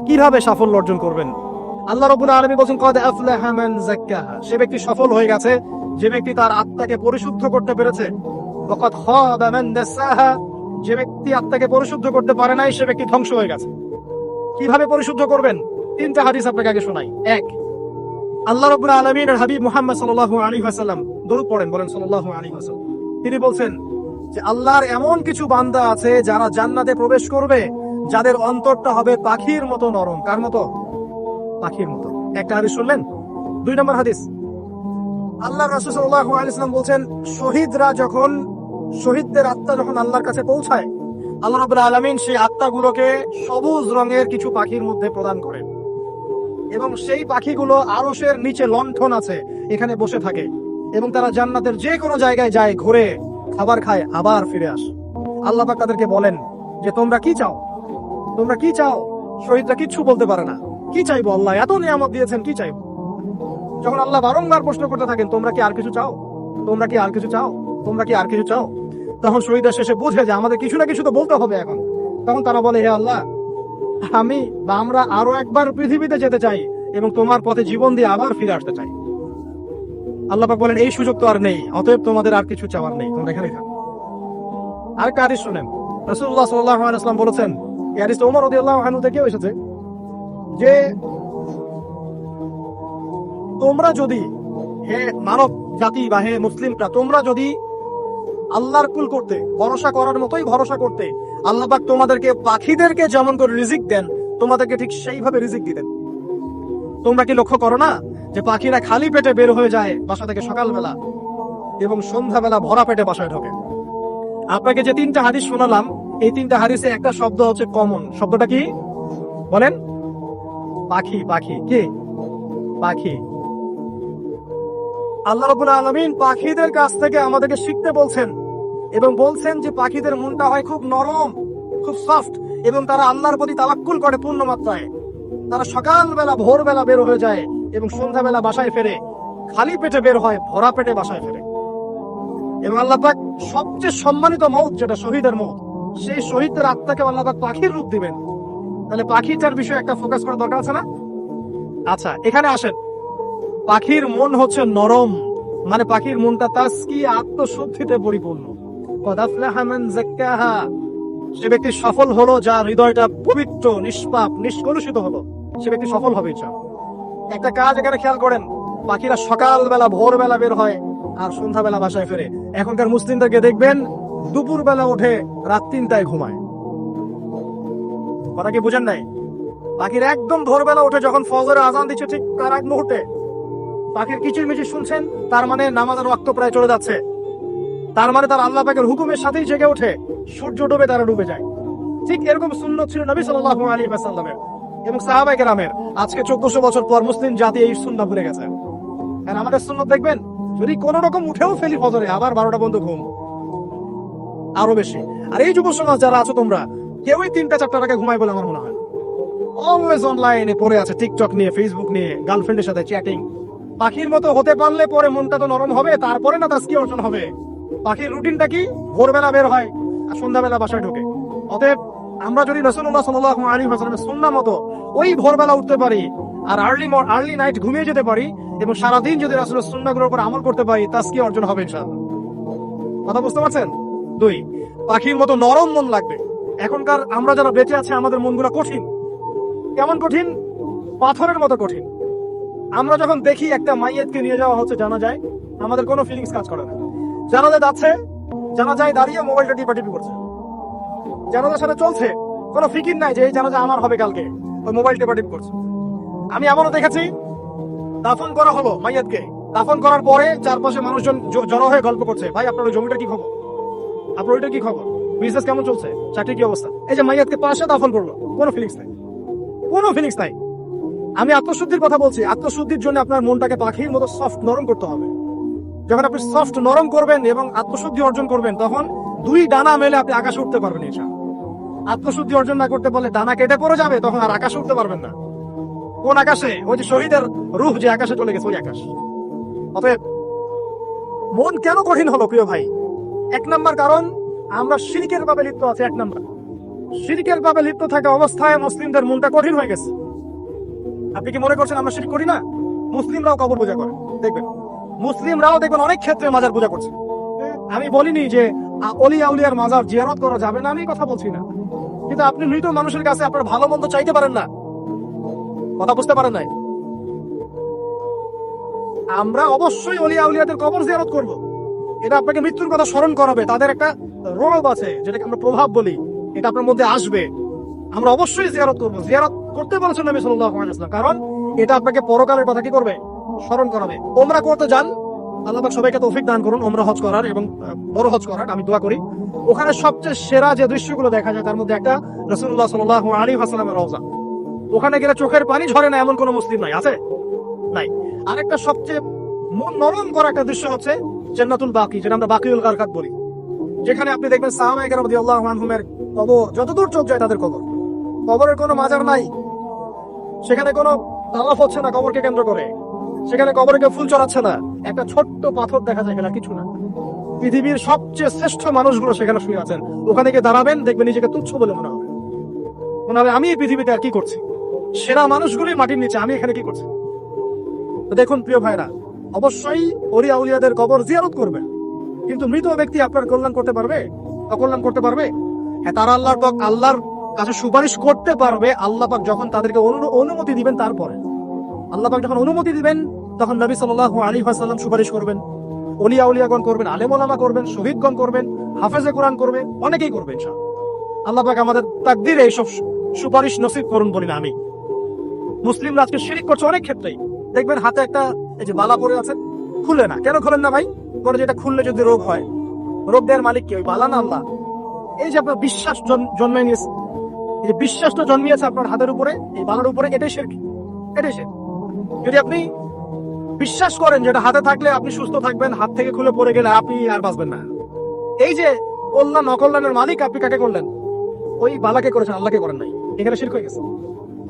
কিভাবে সাফল্য অর্জন করবেন? আল্লাহ রাব্বুল আলামিন বলেন কদ আফলাহা মান যাক্কাহা, সে ব্যক্তি সফল হয়ে গেছে যে ব্যক্তি তার আত্মাকে পরিশুদ্ধ করতে পেরেছে। ওয়া কদ খাবা মান দাসাহা, যে ব্যক্তি আত্মাকে পরিশুদ্ধ করতে পারে নাই সে ব্যক্তি ধ্বংস হয়ে গেছে। কিভাবে পরিশুদ্ধ করবেন? তিনটা হাদিস আপনাকে আগে শোনাই। এক, আল্লাহ রাব্বুল আলামিনের হাবিব মুহাম্মদ সাল্লাল্লাহু আলাইহি ওয়াসাল্লাম, দরুদ পড়েন, বলেন সাল্লাল্লাহু আলাইহি ওয়াসাল্লাম। তিনি বলছেন যে আল্লাহর এমন কিছু বান্দা আছে যারা জান্নাতে প্রবেশ করবে যাদের অন্তরটা হবে পাখির মতো নরম। কার মতো? পাখির মতো। একটা হাদিস শুনলেন। দুই নম্বর হাদিস, আল্লাহ রাসূল সাল্লাল্লাহু আলাইহি ওয়াসাল্লাম বলছেন শহীদদের আত্মা যখন আল্লাহর কাছে পৌঁছায়, আল্লাহ রাব্বুল আলামিন সেই আত্মাগুলোকে সবুজ রঙের কিছু পাখির মধ্যে প্রদান করেন এবং সেই পাখিগুলো আরশের নিচে লণ্ঠন আছে এখানে বসে থাকে এবং তারা জান্নাতের যে কোনো জায়গায় যায়, ঘুরে খাবার খায়, আবার ফিরে আসে। আল্লাহ পাক তাদেরকে বলেন যে তোমরা কি চাও, তোমরা কি চাও? শহীদরা কিচ্ছু বলতে পারে না। কি চাইবো? আল্লাহ এত নিয়ামত দিয়েছেন, কি চাইবো? যখন আল্লাহ বারংবার প্রশ্ন করতে থাকেন তোমরা কি আর কিছু চাও, তোমরা কি আর কিছু চাও, তোমরা কি আর কিছু চাও, তখন শহীদরা শেষে বুঝে যে আমাদের কিছু না কিছু তো বলতে হবে এখন। তখন তারা বলে হে আল্লাহ, আমি বা আমরা আরো একবার পৃথিবীতে যেতে চাই এবং তোমার পথে জীবন দিয়ে আবার ফিরে আসতে চাই। আল্লাহ পাক বলেন এই সুযোগ তো আর নেই, অতএব তোমাদের আর কিছু চাওয়ার নেই, তোমরা এখানেই থাকো। আরেকটা হাদিস শুনেন। রাসূলুল্লাহ সাল্লাল্লাহু আলাইহি ওয়াসাল্লাম বলেছেন, এই হাদিসটা ওমর রাদিয়াল্লাহু আনহু থেকে এসেছে, যে তোমরা যদি, হে মানব জাতি বা হে মুসলিমরা, তোমরা যদি আল্লাহর কুল করতে, ভরসা করার মতোই ভরসা করতে, আল্লাহ পাক তোমাদেরকে পাখিদেরকে যেমন করে রিজিক দেন তোমাদেরকে ঠিক সেইভাবে রিজিক দিতেন। তোমরা কি লক্ষ্য করো না যে পাখিরা খালি পেটে বের হয়ে যায় বাসা থেকে সকালবেলা এবং সন্ধ্যাবেলা ভরা পেটে বাসায় ঢোকে? আপনাকে যে তিনটা হাদিস শোনালাম, এই তিনটা হাদিসে একটা শব্দ হচ্ছে কমন। শব্দটা কি বলেন? পাখি। পাখি কি? পাখি। আল্লাহ রাব্বুল আলামিন পাখিদের কাছ থেকে আমাদেরকে শিখতে বলছেন এবং বলছেন যে পাখিদের মনটা হয় খুব নরম, খুব সফট, এবং তারা আল্লাহর প্রতি তাওয়াক্কুল করে পূর্ণ মাত্রায়। তারা সকালবেলা ভোরবেলা বের হয়ে যায় এবং সন্ধ্যাবেলা বাসায় ফেরে, খালি পেটে বের হয়, ভরা পেটে বাসায় ফেরে। এবং আল্লাহ পাক সবচেয়ে সম্মানিত মওত যেটা শহীদের মওত, সেই শহীদদের আত্মাকে আল্লাহ পাক পাখির রূপ দিবেন। তাহলে পাখিটার বিষয়ে একটা ফোকাস করা দরকার আছে না? আচ্ছা, এখানে আসেন। পাখির মন হচ্ছে নরম, মানে পাখির মনটা তাসকিয়া, আত্মশুদ্ধিতে পরিপূর্ণ। কদ আফলাহা মান যাক্কাহা, সে ব্যক্তি সফল হলো যার হৃদয়টা পবিত্র, নিষ্পাপ, নিষ্কলুষিত হলো, সে ব্যক্তি সফল হবে। একটা কাজ এখানে খেয়াল করেন, পাখিরা সকালবেলা ভোরবেলা বের হয় আর সন্ধ্যাবেলা বাসায় ফেরে। এখনকার মুসলিমদেরকে দেখবেন দুপুরবেলা উঠে রাত 3টায় ঘুমায়। কথা কি বুঝেন নাই? পাখির একদম ভোরবেলা উঠে যখন ফজরের আজান দিচ্ছে ঠিক তার এক মুহূর্তে পাখির কিচিরমিচির শুনছেন, তার মানে নামাজের ওয়াক্ত প্রায় চলে যাচ্ছে, তার মানে তার আল্লাহ পাকের হুকুমের সাথেই জেগে ওঠে, সূর্য ডুবে তারা ডুবে যায়। ঠিক এরকম সুন্নত ছিল নবী সাল্লাল্লাহু আলাইহি ওয়াসাল্লামের এবং সাহাবায়ে কেরামের। আজকে 1400 বছর পর মুসলিম জাতি এই সুন্নাহ ভুলে গেছে। আর আমাদের সুন্নত দেখবেন, যদি কোন রকম উঠেও ফেলি ফজরে, আবার 12টা পর্যন্ত ঘুম, আরো বেশি। আর এই যুব সমাজ যারা আছো তোমরা কেউই 3টা-4টার আগে ঘুমায় বলে আমার মনে হয়। অলওয়েজ অনলাইনে পড়ে আছে, টিকটক নিয়ে, ফেসবুক নিয়ে, গার্লফ্রেন্ডের সাথে চ্যাটিং। পাখির মতো হতে পারলে পরে মনটা তো নরম হবে, তারপরে না তাসকিয়া অর্জন হবে। পাখির রুটিনটা কি? ভোরবেলা বের হয় আর সন্ধ্যাবেলা বাসায় ঢোকে। অতএব আমরা যদি রাসূলুল্লাহ সাল্লাল্লাহু আলাইহি ওয়াসাল্লামের সুন্নাহ মতো ওই ভোরবেলা উঠতে পারি আর আর্লি নাইট ঘুমিয়ে যেতে পারি এবং সারাদিন যদি রাসূলের সুন্নাহগুলোর উপর আমল করতে পারি, তাসকিয়া অর্জন হবে ইনশাআল্লাহ। কথা বুঝতে পারছেন? 2, পাখির মতো নরম মন লাগবে। এখনকার আমরা যারা বেঁচে আছে আমাদের মনগুলো কঠিন। কেমন কঠিন? পাথরের মতো কঠিন। আমরা যখন দেখি একটা মাইয়াতকে নিয়ে যাওয়া হচ্ছে জানাজায়, আমাদের কোনো ফিলিংস কাজ করে না। জানাজায় যাচ্ছে, জানাজায় দাঁড়িয়ে মোবাইলটা টিপাটিপি করছে, জানাজার সাথে চলছে, কোনো ফিকির নাই যে এই জানাজা আমার হবে কালকে, ওই মোবাইল টিপাটিপি করছে। আমি এমনও দেখেছি, দাফন করা হলো মাইয়াতকে, দাফন করার পরে চারপাশে মানুষজন জড়ো হয়ে গল্প করছে, ভাই আপনার ওই জমিটা কি খবর, আপনার ওইটা কি খবর, বিজনেস কেমন চলছে, চাকরি কি অবস্থা। এই যে মাইয়াতকে পাশে দাফন করলো, কোনো ফিলিংস নাই, কোনো ফিলিংস নাই। আমি আত্মশুদ্ধির কথা বলছি। আত্মশুদ্ধির জন্য আপনার মনটাকে পাখির মতো সফট নরম করতে হবে। যখন আপনি সফট নরম করবেন এবং আত্মশুদ্ধি অর্জন করবেন, তখন 2 ডানা মেলে আপনি আকাশে উঠতে পারবেন ইনশাআল্লাহ। আত্মশুদ্ধি অর্জন না করতে পারলে ডানা কেটে পড়ে যাবে, তখন আর আকাশে উঠতে পারবেন না। কোন আকাশে? ওই যে শহীদের রূহ যে আকাশে চলে গেছে, ওই আকাশ। অতএব মন কেন কঠিন হলো প্রিয় ভাই? 1 নাম্বার কারণ আমরা শিরকের ভাবে লিপ্ত আছি। 1 নাম্বার শিরকের ভাবে লিপ্ত থাকা অবস্থায় মুসলিমদের মনটা কঠিন হয়ে গেছে। আপনি কি মনে করছেন আমরা শিরক করি না? মুসলিমরাও কবর পূজা করে, দেখবেন মুসলিমরাও দেখবেন অনেক ক্ষেত্রে মাজার পূজা করছে। আমি বলিনি যে অলিয়া উলিয়ার মাজার জিয়ারত করা যাবে না, আমি কথা বলছি না, কিন্তু আপনি মৃত মানুষের কাছে আপনার ভালো মন্দ চাইতে পারেন না। কথা বুঝতে পারেন নাই? আমরা অবশ্যই অলিয়া উলিয়াদের কবর জিয়ারত করব, এটা আপনাকে মৃত্যুর কথা স্মরণ করাবে। তাদের একটা রোগ আছে যেটাকে আমরা প্রভাব বলি, এটা আপনার মধ্যে আসবে। আমরা অবশ্যই জিয়ারত করব, জিয়ারত করতে বলেছেন নবী সাল্লাল্লাহু আলাইহি ওয়াসাল্লাম, কারণ এটা আপনাকে পরকালের কথা কি করবে, স্মরণ করাবে। ওমরা করতে যান, আল্লাহ পাক সবাইকে তৌফিক দান করুন ওমরা হজ করার এবং বড় হজ করার, আমি দোয়া করি। ওখানে সবচেয়ে সেরা যে দৃশ্যগুলো দেখা যায় তার মধ্যে একটা রাসূলুল্লাহ সাল্লাল্লাহু আলাইহি ওয়াসাল্লামের রওজা। ওখানে গেলে চোখের পানি ঝরে না এমন কোন মুসলিম নাই, আছে? নাই। আরেকটা সবচেয়ে মন নরম করা একটা দৃশ্য হচ্ছে জান্নাতুল বাকি, যেটা আমরা বাকিউল গারকাত বলি, যেখানে আপনি দেখবেন সাহাবায়ে কেরাম রাদিয়াল্লাহু আনহুমের কবর, যতদূর চোখ যায় তাদের কবর, কবরের কোনো মাজার নাই, সেখানে কোনো তাওয়াফ হচ্ছে না কবরকে কেন্দ্র করে, সেখানে কবরে কেউ ফুল চড়াচ্ছে না, একটা ছোট্ট পাথর দেখা যায়, এখানে কিছু না। পৃথিবীর সবচেয়ে শ্রেষ্ঠ মানুষগুলো সেখানে শুয়ে আছেন, ওখানে গিয়ে দাঁড়াবেন, দেখবেন নিজেকে তুচ্ছ বলে মনে হবে, মনে হবে আমি এই পৃথিবীতে আর কি করছি, সেরা মানুষগুলোই মাটির নিচে, আমি এখানে কি করছি। তো দেখুন প্রিয় ভাইরা, অবশ্যই অলিয়া উলিয়াদের কবর জিয়ারত করবেন, কিন্তু মৃত ব্যক্তি আপনার কল্যাণ করতে পারবে, অকল্যাণ করতে পারবে? হ্যাঁ, তারা আল্লাহর কাছে সুপারিশ করতে পারবে আল্লাহ পাক যখন তাদেরকে অনুমতি দিবেন। তারপরে আল্লাহ পাক যখন অনুমতি দিবেন তখন নবী সাল্লাল্লাহু আলাইহি ওয়াসাল্লাম সুপারিশ করবেন, অলিয়া উলিয়াগণ করবেন, আলেম ওলামা করবেন, শহীদগণ করবেন, হাফেজে কোরআন করবে, অনেকেই করবে ইনশাআল্লাহ। আল্লাহ পাক আমাদের তাকদীরে এইসব সুপারিশ নসিব করুন বলি না আমি। মুসলিমরা আজকে শিরক করছে অনেক ক্ষেত্রেই, দেখবেন হাতে একটা এই যে বালা পরে আছে, খুলে না, কেন খোলেন না ভাই? পরে যেটা খুললে যদি রোগ হয়, রোগ দেওয়ার মালিক কি? ওই বালা না আল্লাহ? এই যে আপনার বিশ্বাস জন্মে নিয়েছে, এই যে বিশ্বাসটা জন্মিয়েছে আপনার হাতের উপরে, এই বালার উপরে, এটাই শিরক, এটাই শিরক। যদি আপনি বিশ্বাস করেন যেটা হাতে থাকলে আপনি সুস্থ থাকবেন, হাত থেকে খুলে পড়ে গেলে আপনি আর বাঁচবেন না, এই যে কল্যাণ অকল্যাণের মালিক আপনি কাকে করলেন? ওই বালাকে করেছেন, আল্লাহকে করেন নাই, এখানে শিরক হয়ে গেছে,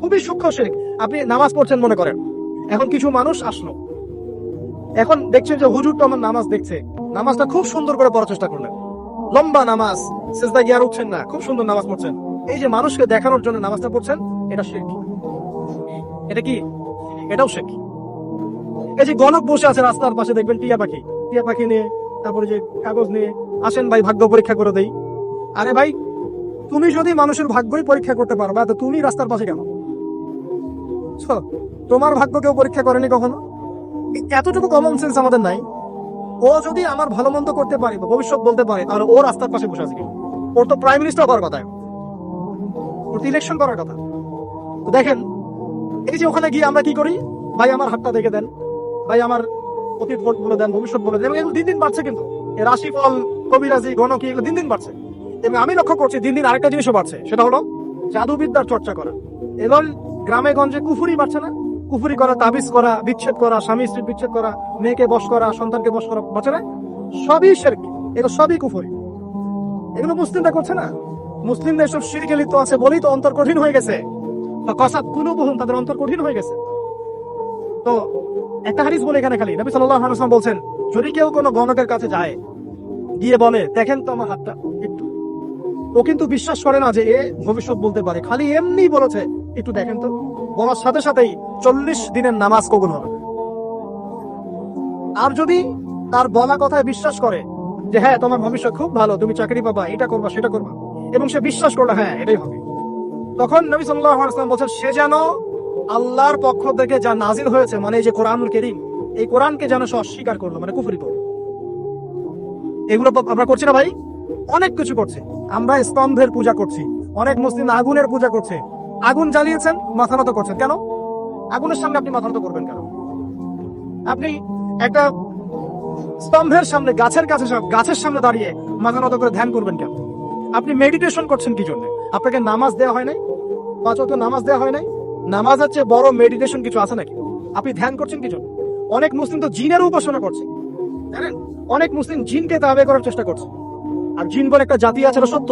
খুবই সূক্ষ্ম শিরক। আপনি নামাজ পড়ছেন মনে করেন, এখন কিছু মানুষ আসলো, এখন দেখছেন যে হুজুরটা আমার নামাজ দেখছে, নামাজটা খুব সুন্দর করে পড়ার চেষ্টা করলেন, লম্বা নামাজ, সিজদা গিয়ে আর উঠছেন না, খুব সুন্দর নামাজ পড়ছেন, এই যে মানুষকে দেখানোর জন্য নামাজটা পড়ছেন, এটা শিরক। এটা কি? এটাও শিরক। এই যে গণক বসে আছে রাস্তার পাশে, দেখবেন টিয়া পাখি নিয়ে, তারপরে যে কাগজ নিয়ে আসেন ভাই ভাগ্য পরীক্ষা করে দেই। আরে ভাই, তুমি যদি মানুষের ভাগ্যই পরীক্ষা করতে পারবা তো তুমি রাস্তার পাশে কেন? তোমার ভাগ্য কেউ পরীক্ষা করেনি কখনো? এতটুকু কমন সেন্স আমাদের নাই? ও যদি আমার ভালো মন্দ করতে পারে বা ভবিষ্যৎ বলতে পারে, তাহলে ও রাস্তার পাশে বসে আছে, ওর তো প্রাইম মিনিস্টার হওয়ার কথা, ওর তো ইলেকশন করার কথা। তো দেখেন, এই যে ওখানে গিয়ে আমরা কি করি, ভাই আমার হাতটা দেখে দেন, ভাই আমার অতীত বলে দেন, ভবিষ্যৎ বলে দেন, এগুলো দিন দিন বাড়ছে, কিন্তু রাশিফল, কবিরাজি, গণকি, এগুলো দিন দিন বাড়ছে। এবং আমি লক্ষ্য করছি দিন দিন আরেকটা জিনিসও বাড়ছে, সেটা হলো জাদুবিদ্যার চর্চা করা। এবং গ্রামে গঞ্জে কুফুরি বাড়ছে না? কুফুরি করা, তাবিজ করা, বিচ্ছেদ করা, স্বামী স্ত্রী বিচ্ছেদ করা, মেয়েকে বশ করা, সন্তানকে বশ করা, বাড়ছে না? সবই শিরক, এগুলো সবই কুফুরি। এগুলো মুসলিমরা করছে না? মুসলিমদের সব শিরকে লিপ্ত আছে বলেই তো অন্তর কঠিন হয়ে গেছে, কসাত কুলুবুহুম, তাদের অন্তর কঠিন হয়ে গেছে। তো একটা হাদিস বলে এখানে খালি, নবী সাল্লাল্লাহু আলাইহি ওয়াসাল্লাম বলছেন, যদি কেউ কোনো গণকের কাছে যায়, গিয়ে বলে দেখেন তো আমার হাতটা একটু, ও কিন্তু বিশ্বাস করে না যে এ ভবিষ্যৎ বলতে পারে, খালি এমনি বলেছে একটু দেখেন তো, বলার সাথে সাথেই 40 দিনের নামাজ কবুল হবে। আর যদি তার বলা কথায় বিশ্বাস করে যে হ্যাঁ তোমার ভবিষ্যৎ খুব ভালো, তুমি চাকরি পাবা, এটা করবা সেটা করবা, এবং সে বিশ্বাস করলো হ্যাঁ এটাই হবে, তখন নবী সাল্লাল্লাহু আলাইহি ওয়াসাল্লাম বলছেন সে যেন আল্লাহর পক্ষ থেকে যা নাজিল হয়েছে, মানে এই যে কোরআনুল কারীম, এই কোরআনকে যেন সে অস্বীকার করলো, মানে কুফরি করলো। এগুলো আমরা করছি না ভাই? অনেক কিছু করছে। আমরা স্তম্ভের পূজা করছি, অনেক মুসলিম আগুনের পূজা করছে, আগুন জ্বালিয়েছেন, মাথা নত করছেন কেন? আগুনের সামনে আপনি মাথা নত করবেন কেন? আপনি একটা স্তম্ভের সামনে, গাছের সামনে দাঁড়িয়ে মাথা নত করে ধ্যান করবেন কেন? আপনি মেডিটেশন করছেন কি জন্য? আপনাকে নামাজ দেওয়া হয় নাই? 5 ওয়াক্ত নামাজ দেওয়া হয় নাই? নামাজ হচ্ছে বড় মেডিটেশন কিছু আছে নাকি? আপনি ধ্যান করছেন কি জন্য? অনেক মুসলিম তো জিনের উপাসনা করছে, জানেন? অনেক মুসলিম জিনকে তাবে করার চেষ্টা করছে, আর জিন বলে একটা জাতি আছে, এটা সত্য।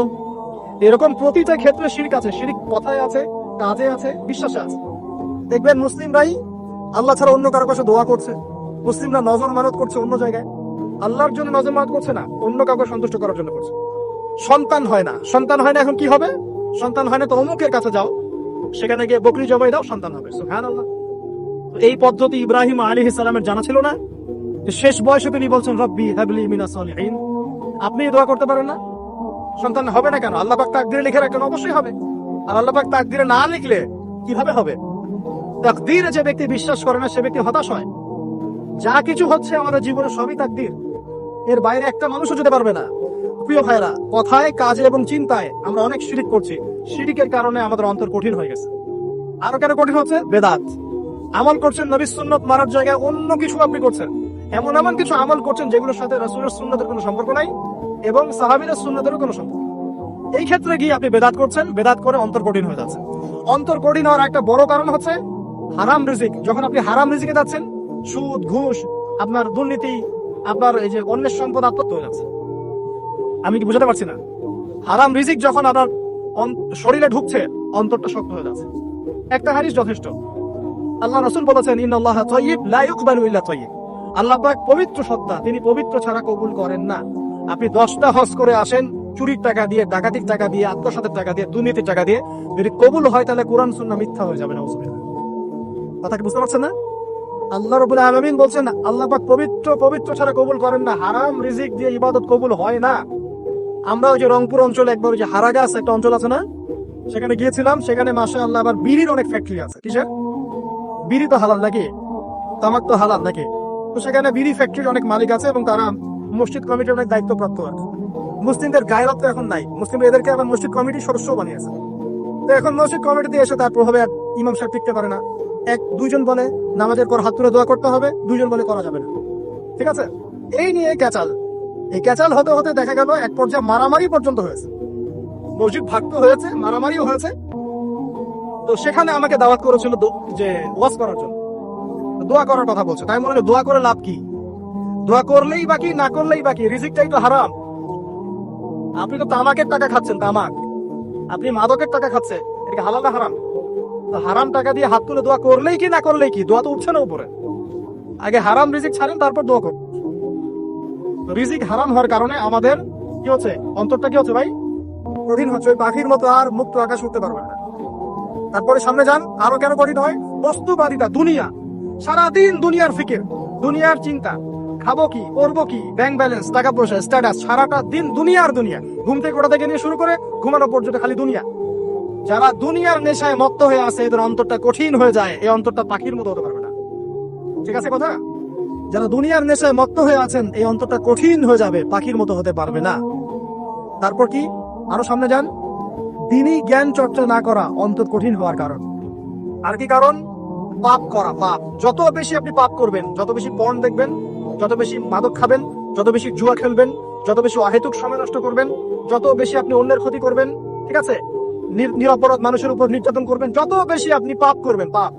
এরকম প্রতিটা ক্ষেত্রে শিরক আছে, শিরক কথায় আছে, কাজে আছে, বিশ্বাসে আছে। দেখবেন মুসলিমরাই আল্লাহ ছাড়া অন্য কারো কাছে দোয়া করছে, মুসলিমরা নজর মানত করছে অন্য জায়গায়, আল্লাহর জন্য নজর মানত করছে না, অন্য কাউকে সন্তুষ্ট করার জন্য করছে। সন্তান হয় না, এখন কি হবে? সন্তান হয় না তো অমুকের কাছে যাও, সেখানে গিয়ে বকরি জবাই দাও, সন্তান হবে। সুবহানাল্লাহ। এই পদ্ধতি ইব্রাহিম আলাইহিস সালামের জানা ছিল না, যে শেষ বয়সে তিনি বলছেন রব্বি হাবলি মিনাস সালিহিন। আপনি দোয়া করতে পারেন না? সন্তান হবে না কেন? আল্লাহ পাক তাকদীরে লিখে রাখেন, অবশ্যই হবে। আর আল্লাহ পাক তাকদীরে না লিখলে কিভাবে হবে? তাকদীরে যে ব্যক্তি বিশ্বাস করে না সে ব্যক্তি হতাশ হয়। যা কিছু হচ্ছে আমাদের জীবনে সবই তাকদীর, এর বাইরে একটা মানুষও যেতে পারবে না। প্রিয় ভাইরা, কথায়, কাজে এবং চিন্তায় আমরা অনেক শিরিক করছি। শিরিকের কারণে আমাদের অন্তর কঠিন হয়ে গেছে। আরো কেন কঠিন হচ্ছে? বেদাত। আমল করছেন নবীর সুন্নত মারার জায়গায় অন্য কিছু আপনি করছেন। এমন এমন কিছু আমল করছেন যেগুলোর সাথে রাসূলের সুন্নতের কোনো সম্পর্ক নাই এবং সাহাবীদের সুন্নতেরও কোনো সম্পর্ক। এই ক্ষেত্রে গিয়ে আপনি বেদাত করছেন, বেদাত করে অন্তর কঠিন হয়ে যাচ্ছে। অন্তর কঠিন হওয়ার একটা বড় কারণ হচ্ছে হারাম রিজিক। যখন আপনি হারাম রিজিকে যাচ্ছেন, সুদ, ঘুষ, আপনার দুর্নীতি, আপনার এই যে অন্যের সম্পদ আত্মহত্যা হয়ে যাচ্ছে। আমি কি বুঝাতে পারছি না? হারাম রিজিক যখন আপনার শরীরে ঢুকছে, অন্তরটা শক্ত হয়ে যাচ্ছে। একটা হাদিস যথেষ্ট। আল্লাহ রাসূল বলেছেন, ইন্নাল্লাহা তাইয়্যিব লা ইকবালু ইল্লা তাইয়্যিব। আল্লাহ পাক পবিত্র সত্তা, তিনি পবিত্র ছাড়া কবুল করেন না। আপনি 10টা হজ করে আসেন, চুরির টাকা দিয়ে, ডাকাতির টাকা দিয়ে, আত্মসাতের টাকা দিয়ে, দুর্নীতির টাকা দিয়ে, যদি কবুল হয় তাহলে কোরআন সুন্নাহ মিথ্যা হয়ে যাবে। নাউযুবিল্লাহ। কথা কি বুঝতে পারছেন না? আল্লাহ রাব্বুল আলামিন বলছেন আল্লাহ পাক পবিত্র ছাড়া কবুল করেন না। হারাম রিজিক দিয়ে ইবাদত কবুল হয় না। আমরা ওই যে রংপুর অঞ্চলে একবার ওই যে হারাগাছ একটা অঞ্চল আছে না, সেখানে গিয়েছিলাম। সেখানে মাশাআল্লাহ আবার বিড়ির অনেক ফ্যাক্টরি আছে। কিসের? বিড়ি তো হালাল নাকি? তামাক তো হালাল নাকি? তো সেখানে বিড়ি ফ্যাক্টরির অনেক মালিক আছে এবং তারা মসজিদ কমিটির অনেক দায়িত্বপ্রাপ্ত আছে। মুসলিমদের গায়রত তো এখন নাই, মুসলিম এদেরকে এখন মসজিদ কমিটির সদস্য বানিয়েছে। তো এখন মসজিদ কমিটিতে এসে তার প্রভাবে আর ইমাম সাহেব টিকতে পারে না। দুইজন বলে নামাজের পর হাত তুলে দোয়া করতে হবে, দুইজন বলে করা যাবে না। ঠিক আছে? এই নিয়ে ক্যাচাল। এই ক্যাচাল হতে হতে দেখা গেল এক পর্যায়ে মারামারি পর্যন্ত হয়েছে। মসজিদ ভাগতে হয়েছে, মারামারিও হয়েছে। তো সেখানে আমাকে দাওয়াত করেছিল যে ওয়াজ করার জন্য, দোয়া করার কথা বলছে। তাই মনে হলো দোয়া করে লাভ কি? দোয়া করলেই বাকি, না করলেই বাকি, রিজিকটাই তো হারাম। আপনি তো তামাকের টাকা খাচ্ছেন, তামাক। আপনি মাদকের টাকা খাচ্ছেন, এটা হালাল না হারাম? তো হারাম টাকা দিয়ে হাত তুলে দোয়া করলেই কি, না করলেই কি? দোয়া তো উঠছে না উপরে। আগে হারাম রিজিক ছাড়েন, তারপর দোয়া করুন। রিজিক হারাম হওয়ার কারণে আমাদের কি হচ্ছে? অন্তরটা কি হচ্ছে ভাই? কঠিন হচ্ছে। ওই পাখির মতো আর মুক্ত আকাশ উঠতে পারবে না। তারপরে সামনে যান, আরো কেন কঠিন হয়? বস্তুবাদিতা, দুনিয়া। সারাদিন দুনিয়ার ফিকির, দুনিয়ার চিন্তা, খাবো কি, করবো কি, ব্যাংক ব্যালেন্স, টাকা পয়সা, স্ট্যাটাস, সারাটা দিন দুনিয়ার দুনিয়া। ঘুম থেকে ওঠা থেকে নিয়ে শুরু করে ঘুমানো পর্যন্ত খালি দুনিয়া। যারা দুনিয়ার নেশায় মত্ত হয়ে আছে, এদের অন্তরটা কঠিন হয়ে যায়। এই অন্তরটা পাখির মতো হতে পারবে না। ঠিক আছে কথা? যারা দুনিয়ার নেশায় মত্ত হয়ে আছেন, এই অন্তরটা কঠিন হয়ে যাবে, পাখির মতো হতে পারবে না। তারপর কি? আরো সামনে যান। দিনই জ্ঞান চর্চা না করা অন্তর কঠিন হওয়ার কারণ। আর কি কারণ? পাপ করা। পাপ যত বেশি আপনি পাপ করবেন, যত বেশি পর্ন দেখবেন, যত বেশি মাদক খাবেন, যত বেশি জুয়া খেলবেন, যত বেশি অহেতুক সময় নষ্ট করবেন, যত বেশি আপনি অন্যের ক্ষতি করবেন, ঠিক আছে, নিরপরাধ মানুষের উপর নির্যাতন করবেন, যত বেশি আপনি পাপ করবেন, পাপ,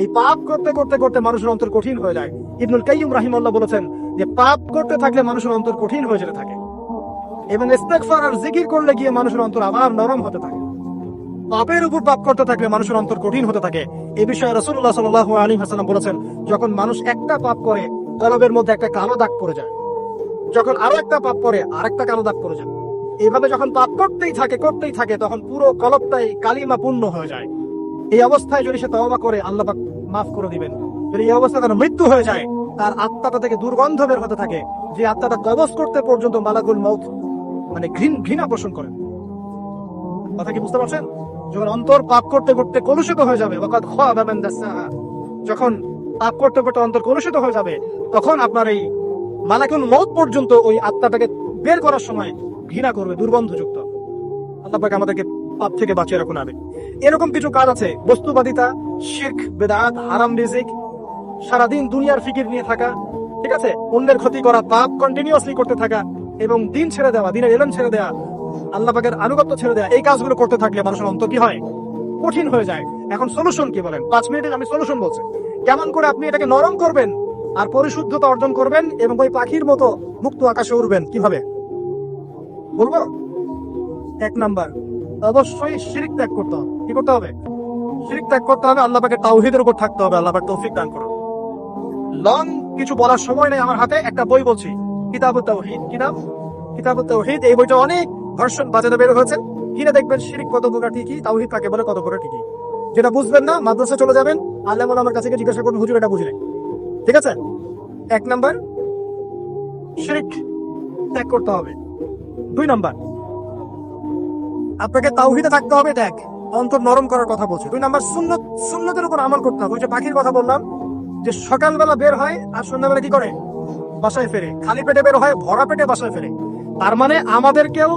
এই পাপ করতে করতে করতে মানুষের অন্তর কঠিন হয়ে যায়। ইবনুল কাইয়্যিম রাহিমাহুল্লাহ বলেছেন যে পাপ করতে থাকলে মানুষের অন্তর কঠিন হয়ে যেতে থাকে এবং ইস্তেগফার আর জিকির করলে গিয়ে মানুষের অন্তর আবার নরম হতে থাকে। পাপের উপর পাপ করতে থাকলে মানুষের অন্তর কঠিন হতে থাকে। এই বিষয়ে রাসূলুল্লাহ সাল্লাল্লাহু আলাইহি ওয়াসাল্লাম বলেছেন, যখন মানুষ একটা পাপ করে কলবের মধ্যে একটা কালো দাগ পড়ে যায়, যখন আরো একটা পাপ করে আরেকটা কালো দাগ পড়ে যায়। এইভাবে যখন পাপ করতেই থাকে তখন পুরো কলবটাই কালিমা পূর্ণ হয়ে যায়। এই অবস্থায় যদি সে তওবা করে, আল্লাহ পাক মাফ করে দিবেন। যদি এই অবস্থায় তার মৃত্যু হয়ে যায়, তার আত্মাটা থেকে দুর্গন্ধ বের হতে থাকে, যে আত্মাটা কবজ করতে পর্যন্ত মালাকুল মউত মানে ঘৃণা পোষণ করেন। কথা কি বুঝতে পারছেন? যখন অন্তর পাপ করতে করতে কলুষিত হয়ে যাবে, যখন পাপ করতে করতে অন্তর কলুষিত হয়ে যাবে, তখন আপনার এই মালাকুল মউত পর্যন্ত ওই আত্মাটাকে বের করার সময় ঘৃণা করবে, দুর্গন্ধযুক্ত। আল্লাহ পাক আমাদেরকে পাপ থেকে বাঁচিয়ে রাখুন। আমি এরকম কিছু কাজ আছে, বস্তুবাদিতা, শিরক, বেদাত, হারাম রিজিক, সারাদিন দুনিয়ার ফিকির নিয়ে থাকা, ঠিক আছে, অন্যের ক্ষতি করা, পাপ কন্টিনিউয়াসলি করতে থাকা এবং দিন ছেড়ে দেওয়া, দিনের এলেন ছেড়ে দেওয়া, আল্লাহ পাকের আনুগত্য ছেড়ে দেওয়া। এই কাজগুলো করতে থাকলে মানুষের অন্তর কি হয়? কঠিন হয়ে যায়। এখন সলিউশন কি বলেন? 5 মিনিটে আমি সলিউশন বলছি, কেমন করে আপনি এটাকে নরম করবেন আর পরিশুদ্ধতা অর্জন করবেন এবং ওই পাখির মতো মুক্ত আকাশে উড়বেন। কিভাবে বলবো? 1 নাম্বার, অবশ্যই শিরক ত্যাগ করতে হবে। কি করতে হবে? শিরক ত্যাগ করতে হবে। আল্লাহ পাকের তাওহীদের উপর থাকতে হবে। আল্লাহ পাক তৌফিক দান করুন। লং কিছু বলার সময় নেই আমার হাতে। একটা বই বলছি, কিতাবুত তাওহীদ। কি নাম? কিতাবুত তাওহীদ। এই বইটা অনেক ভার্সন বাজারে বের হয়েছে। গিয়ে দেখবেন শিরক কত প্রকার ঠিকই, তাওহীদ কাকে বলে কত প্রকার ঠিকই। যেটা বুঝবেন না মাদ্রাসা চলে যাবেন, আল্লাহ আমার কাছে গিয়ে জিজ্ঞাসা করবেন হুজুর এটা বুঝলেন। ঠিক আছে, 1 নাম্বার শিরক ত্যাগ করতে হবে। 2 নাম্বার আপনাকে তাওহীদে থাকতে হবে, এটা এক, অন্তর নরম করার কথা বলছে। 2 নাম্বার সুন্নতের উপর আমল করতে হবে। ওই যে পাখির কথা বললাম, যে সকালবেলা বের হয় আর সন্ধ্যাবেলা কি করে, বাসায় ফেরে, খালি পেটে বের হয়, ভরা পেটে বাসায় ফেরে। তার মানে আমাদেরকেও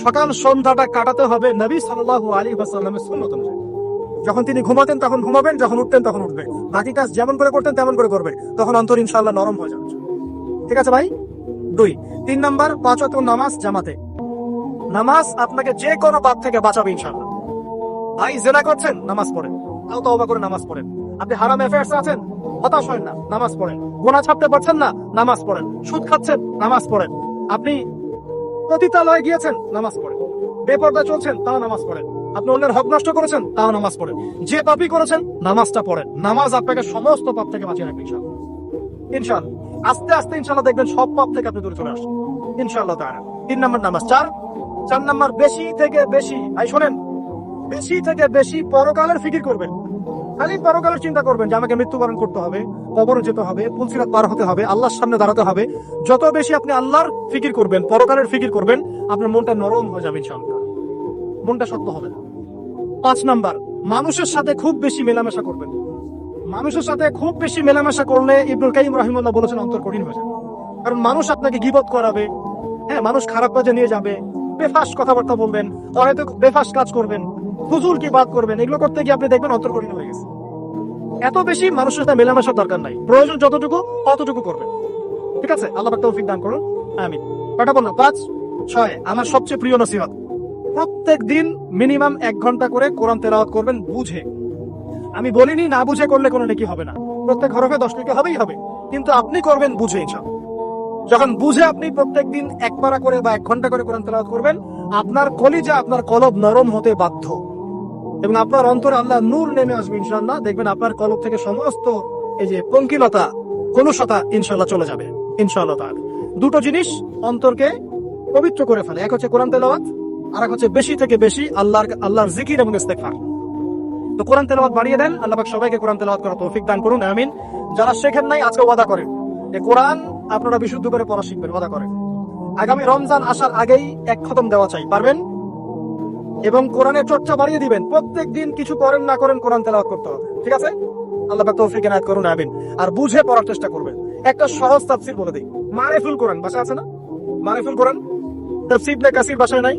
সকাল সন্ধ্যাটা কাটাতে হবে নবী সাল্লাল্লাহু আলাইহি ওয়াসাল্লামের সুন্নত অনুযায়ী। যখন তিনি ঘুমাতেন তখন ঘুমাবেন, যখন উঠতেন তখন উঠবে, বাকি কাজ যেমন করে করতেন তেমন করে করবে, তখন অন্তর ইনশাআল্লাহ নরম হয়ে যাবে। ঠিক আছে ভাই। 2 3 নাম্বার 5 ওয়াক্ত নামাজ জামাতে। নামাজ আপনাকে যে কোনো পাপ থেকে বাঁচাবে ইনশাআল্লাহ। ভাই জিনা করছেন, নামাজ পড়েন, তওবা করে নামাজ পড়েন। আপনি হারাম অ্যাফেয়ার্স আছেন, হতাশ হন না, নামাজ পড়েন। গুনাহ ছাড়তে পারছেন না, নামাজ পড়েন। সুদ খাচ্ছেন, নামাজ পড়েন। আপনি পতিতালয়ে গিয়েছেন, নামাজ পড়েন। বেপরদা চলছেন, তাও নামাজ পড়েন। আপনি অন্যের হক নষ্ট করেছেন, তাও নামাজ পড়েন। যে পাপই করেছেন, নামাজটা পড়েন। নামাজ আপনাকে সমস্ত পাপ থেকে বাঁচিয়ে রাখবে ইনশাআল্লাহ। ইনশাআল্লাহ আস্তে আস্তে ইনশাআল্লাহ দেখবেন সব পাপ থেকে আপনি দূরে চলে আসছেন ইনশাআল্লাহ তাআলা। 3 নাম্বার নামাজ। 4 নাম্বার বেশি থেকে বেশি, আই শোনেন, বেশি থেকে বেশি পরকালের ফিকির করবেন। খালি পরকালের চিন্তা করবেন যে আমাকে মৃত্যুবরণ করতে হবে, কবরে যেতে হবে, পুলসিরাত পার হতে হবে, আল্লাহর সামনে দাঁড়াতে হবে। যত বেশি আপনি আল্লাহর ফিকির করবেন, পরকালের ফিকির করবেন, আপনার মনটা নরম হয়ে যাবে ইনশাআল্লাহ, মনটা শক্ত হবে না। 5 নাম্বার মানুষের সাথে খুব বেশি মেলামেশা করবেন। মানুষের সাথে খুব বেশি মেলামেশা করলে ইবনুল কাইয়িম রাহিমাহুল্লাহ বলেছেন অন্তর কঠিন হয়ে যাবে। কারণ মানুষ আপনাকে গীবত করাবে, হ্যাঁ, মানুষ খারাপ কাজে নিয়ে যাবে, বেফাস কথাবার্তা বলবেন, হয়তো বেফাস কাজ করবেন, ফুজুল কি বাদ করবেন। এগুলো করতে গিয়ে আপনি দেখবেন অন্তর কঠিন হয়ে গেছে। এত বেশি মানুষের সাথে মেলামেশার দরকার নাই, প্রয়োজন যতটুকু ততটুকু করবেন। ঠিক আছে, আল্লাহ পাক তৌফিক দান করুন, আমিন। কয়টা বললাম? 5 6। আমার সবচেয়ে প্রিয় নসিহত, প্রত্যেক দিন মিনিমাম 1 ঘন্টা করে কোরআন তেলাওয়াত করবেন বুঝে। আমি বলিনি না বুঝে করলে কোনো নেকি হবে না, প্রত্যেক হরফে 10 নেকি হবেই হবে, কিন্তু আপনি করবেন বুঝে ইনশাআল্লাহ। যখন বুঝে আপনি প্রত্যেকদিন 1 পারা করে বা 1 ঘন্টা করে কোরআন তেলাওয়াত করবেন, আপনার কলিজা, আপনার কলব নরম হতে বাধ্য, এবং আপনার অন্তরে আল্লাহ নূর নেমে আসবে ইনশাআল্লাহ। দেখবেন আপনার কলব থেকে সমস্ত এই যে পঙ্কিলতা, কলুষতা ইনশাআল্লাহ চলে যাবে ইনশাআল্লাহ তাআলা। 2টো জিনিস অন্তরকে পবিত্র করে ফেলে, এক হচ্ছে কোরআন তেলাওয়াত, আর এক হচ্ছে বেশি থেকে বেশি আল্লাহর জিকির এবং ইস্তেগফার। তো কোরআন তেলাওয়াত বাড়িয়ে দেন, আল্লাহ পাক সবাইকে কোরআন তেলাওয়াত করার তৌফিক দান করুন, আমিন। যারা শেখেন নাই আজকে ওয়াদা করেন যে কোরআন আপনারা বিশুদ্ধ করে পড়া শিখবেন, ওয়াদা করেন। আগামী রমজান আসার আগেই 1 খতম দেওয়া চাই, পারবেন? এবং কোরআনের চর্চা বাড়িয়ে দিবেন, প্রত্যেক দিন কিছু করেন না করেন কোরআন তেলাওয়াত করতে হবে। ঠিক আছে, আল্লাহ পাক তৌফিক এনায়েত করুন, আমিন। আর বুঝে পড়ার চেষ্টা করবেন। একটা সহজ তাফসীর বলে দেই, মারিফুল কোরআন বাসায় আছে না? মারিফুল কোরআন তাফসীর ইবনে কাসির বাসায় নাই?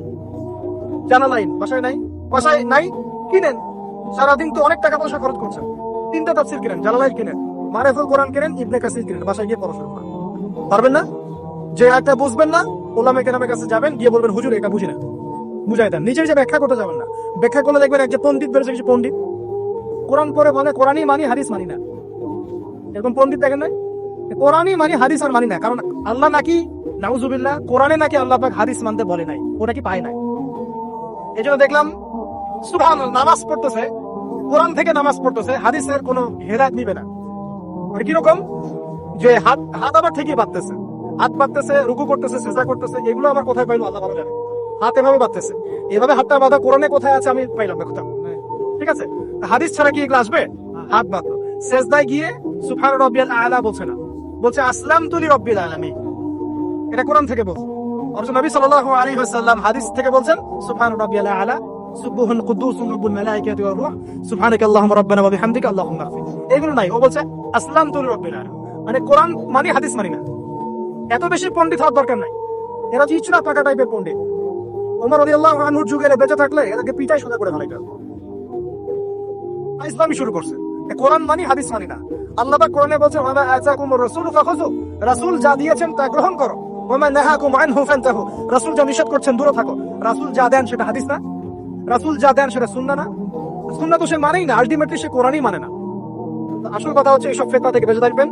জালালাইন বাসায় নাই? বাসায় নাই, কিনেন। সারাদিন তো অনেক টাকা পয়সা খরচ করছেন, 3টা তাফসীর কিনেন, জালালাইন কিনেন, মারিফুল কোরআন কিনেন, ইবনে কাসির কিনেন, বাসায় গিয়ে পড়াশোনা করেন। পারবেন না? যে একটা বুঝবেন না, ওলামা কেরামের কাছে যাবেন, গিয়ে বলবেন হুজুর এটা বুঝি না, বুঝাই দেন। নিজে যে ব্যাখ্যা করতে যাবেন না, ব্যাখ্যা করলে দেখবেন এক যে পণ্ডিত বেরোছে, কিছু পণ্ডিত কোরআন পড়ে বলে কোরআনই মানি হাদিস মানি না, এরকম পণ্ডিত দেখেন না? কোরআনই মানি হাদিস আর মানি না, কারণ আল্লাহ নাকি নাউজুবিল্লাহ কোরআনে নাকি আল্লাহ পাক হাদিস মানতে বলে নাই, ও নাকি পায় নাই। এই জন্য দেখলাম সুবহানাল্লাহ নামাজ পড়তেছে, কোরআন থেকে নামাজ পড়তেছে, হাদিসের কোনো হেদায়েত নিবে না। আর কিরকম যে হাত আবার ঠিকই বাঁধতেছে, হাত বাঁধতেছে, রুকু করতেছে, সিজদা করতেছে, এগুলো আবার কোথায় পাইলো আল্লাহ ভালো জানে। হাত এভাবে বাঁধতেছে, এভাবে হাতটা বাঁধা কোরআনে কোথায় আছে আমি পাইলাম না কোথাও। ঠিক আছে, হাদিস ছাড়া কি এগুলো আসবে? হাত বাঁধলো, সিজদায় গিয়ে সুবহান রাব্বিয়াল আলা বলছে না, বলছে আসলামতু লিরাব্বিল আলামিন, এটা কোরআন থেকে বলছে। অথচ নবী সাল্লাল্লাহু আলাইহি ওয়াসাল্লাম হাদিস থেকে বলছেন সুবহান রাব্বিয়াল আলা, সুবহুন কুদ্দুসুন রব্বুল মালাইকাতি ওয়ার রূহ, সুবহানাকাল্লাহুম্মা রাব্বানা ওয়া বিহামদিকা আল্লাহুম্মা ইগফির। এগুলো নাই, ও বলছে আসলামতু লিরাব্বিল আলামিন, মানে কোরআন মানে হাদিস মানি না। এত বেশি পণ্ডিত হওয়ার দরকার নাই, এরা চিচড়া পাকা টাইপের পণ্ডিত। ওমর রাদিয়াল্লাহু আনহুর যুগে বেঁচে থাকলে এটাকে পিটাই সোজা করে ফেলাইতো। ইসলামই শুরু করছে, কোরআন মানি হাদিস মানি না। আল্লাহ পাক কোরআনে বলছেন ওয়া মা আতাকুমুর রাসূলু ফাখুযু, রাসূল যা দিয়েছেন তা গ্রহণ করো, ওয়া মা নাহাকুম আনহু ফান্তাহু, রাসূল যা নিষেধ করছেন দূরে থাকো। রাসূল যা দেন সেটা হাদিস না, রাসূল যা দেন সেটা সুন্নাহ না। সুন্নাহ তো সে মানেই না, আলটিমেটলি সে কোরআনই মানে না। আসল কথা হচ্ছে এইসব ফিতনা থেকে বেঁচে থাকবেন,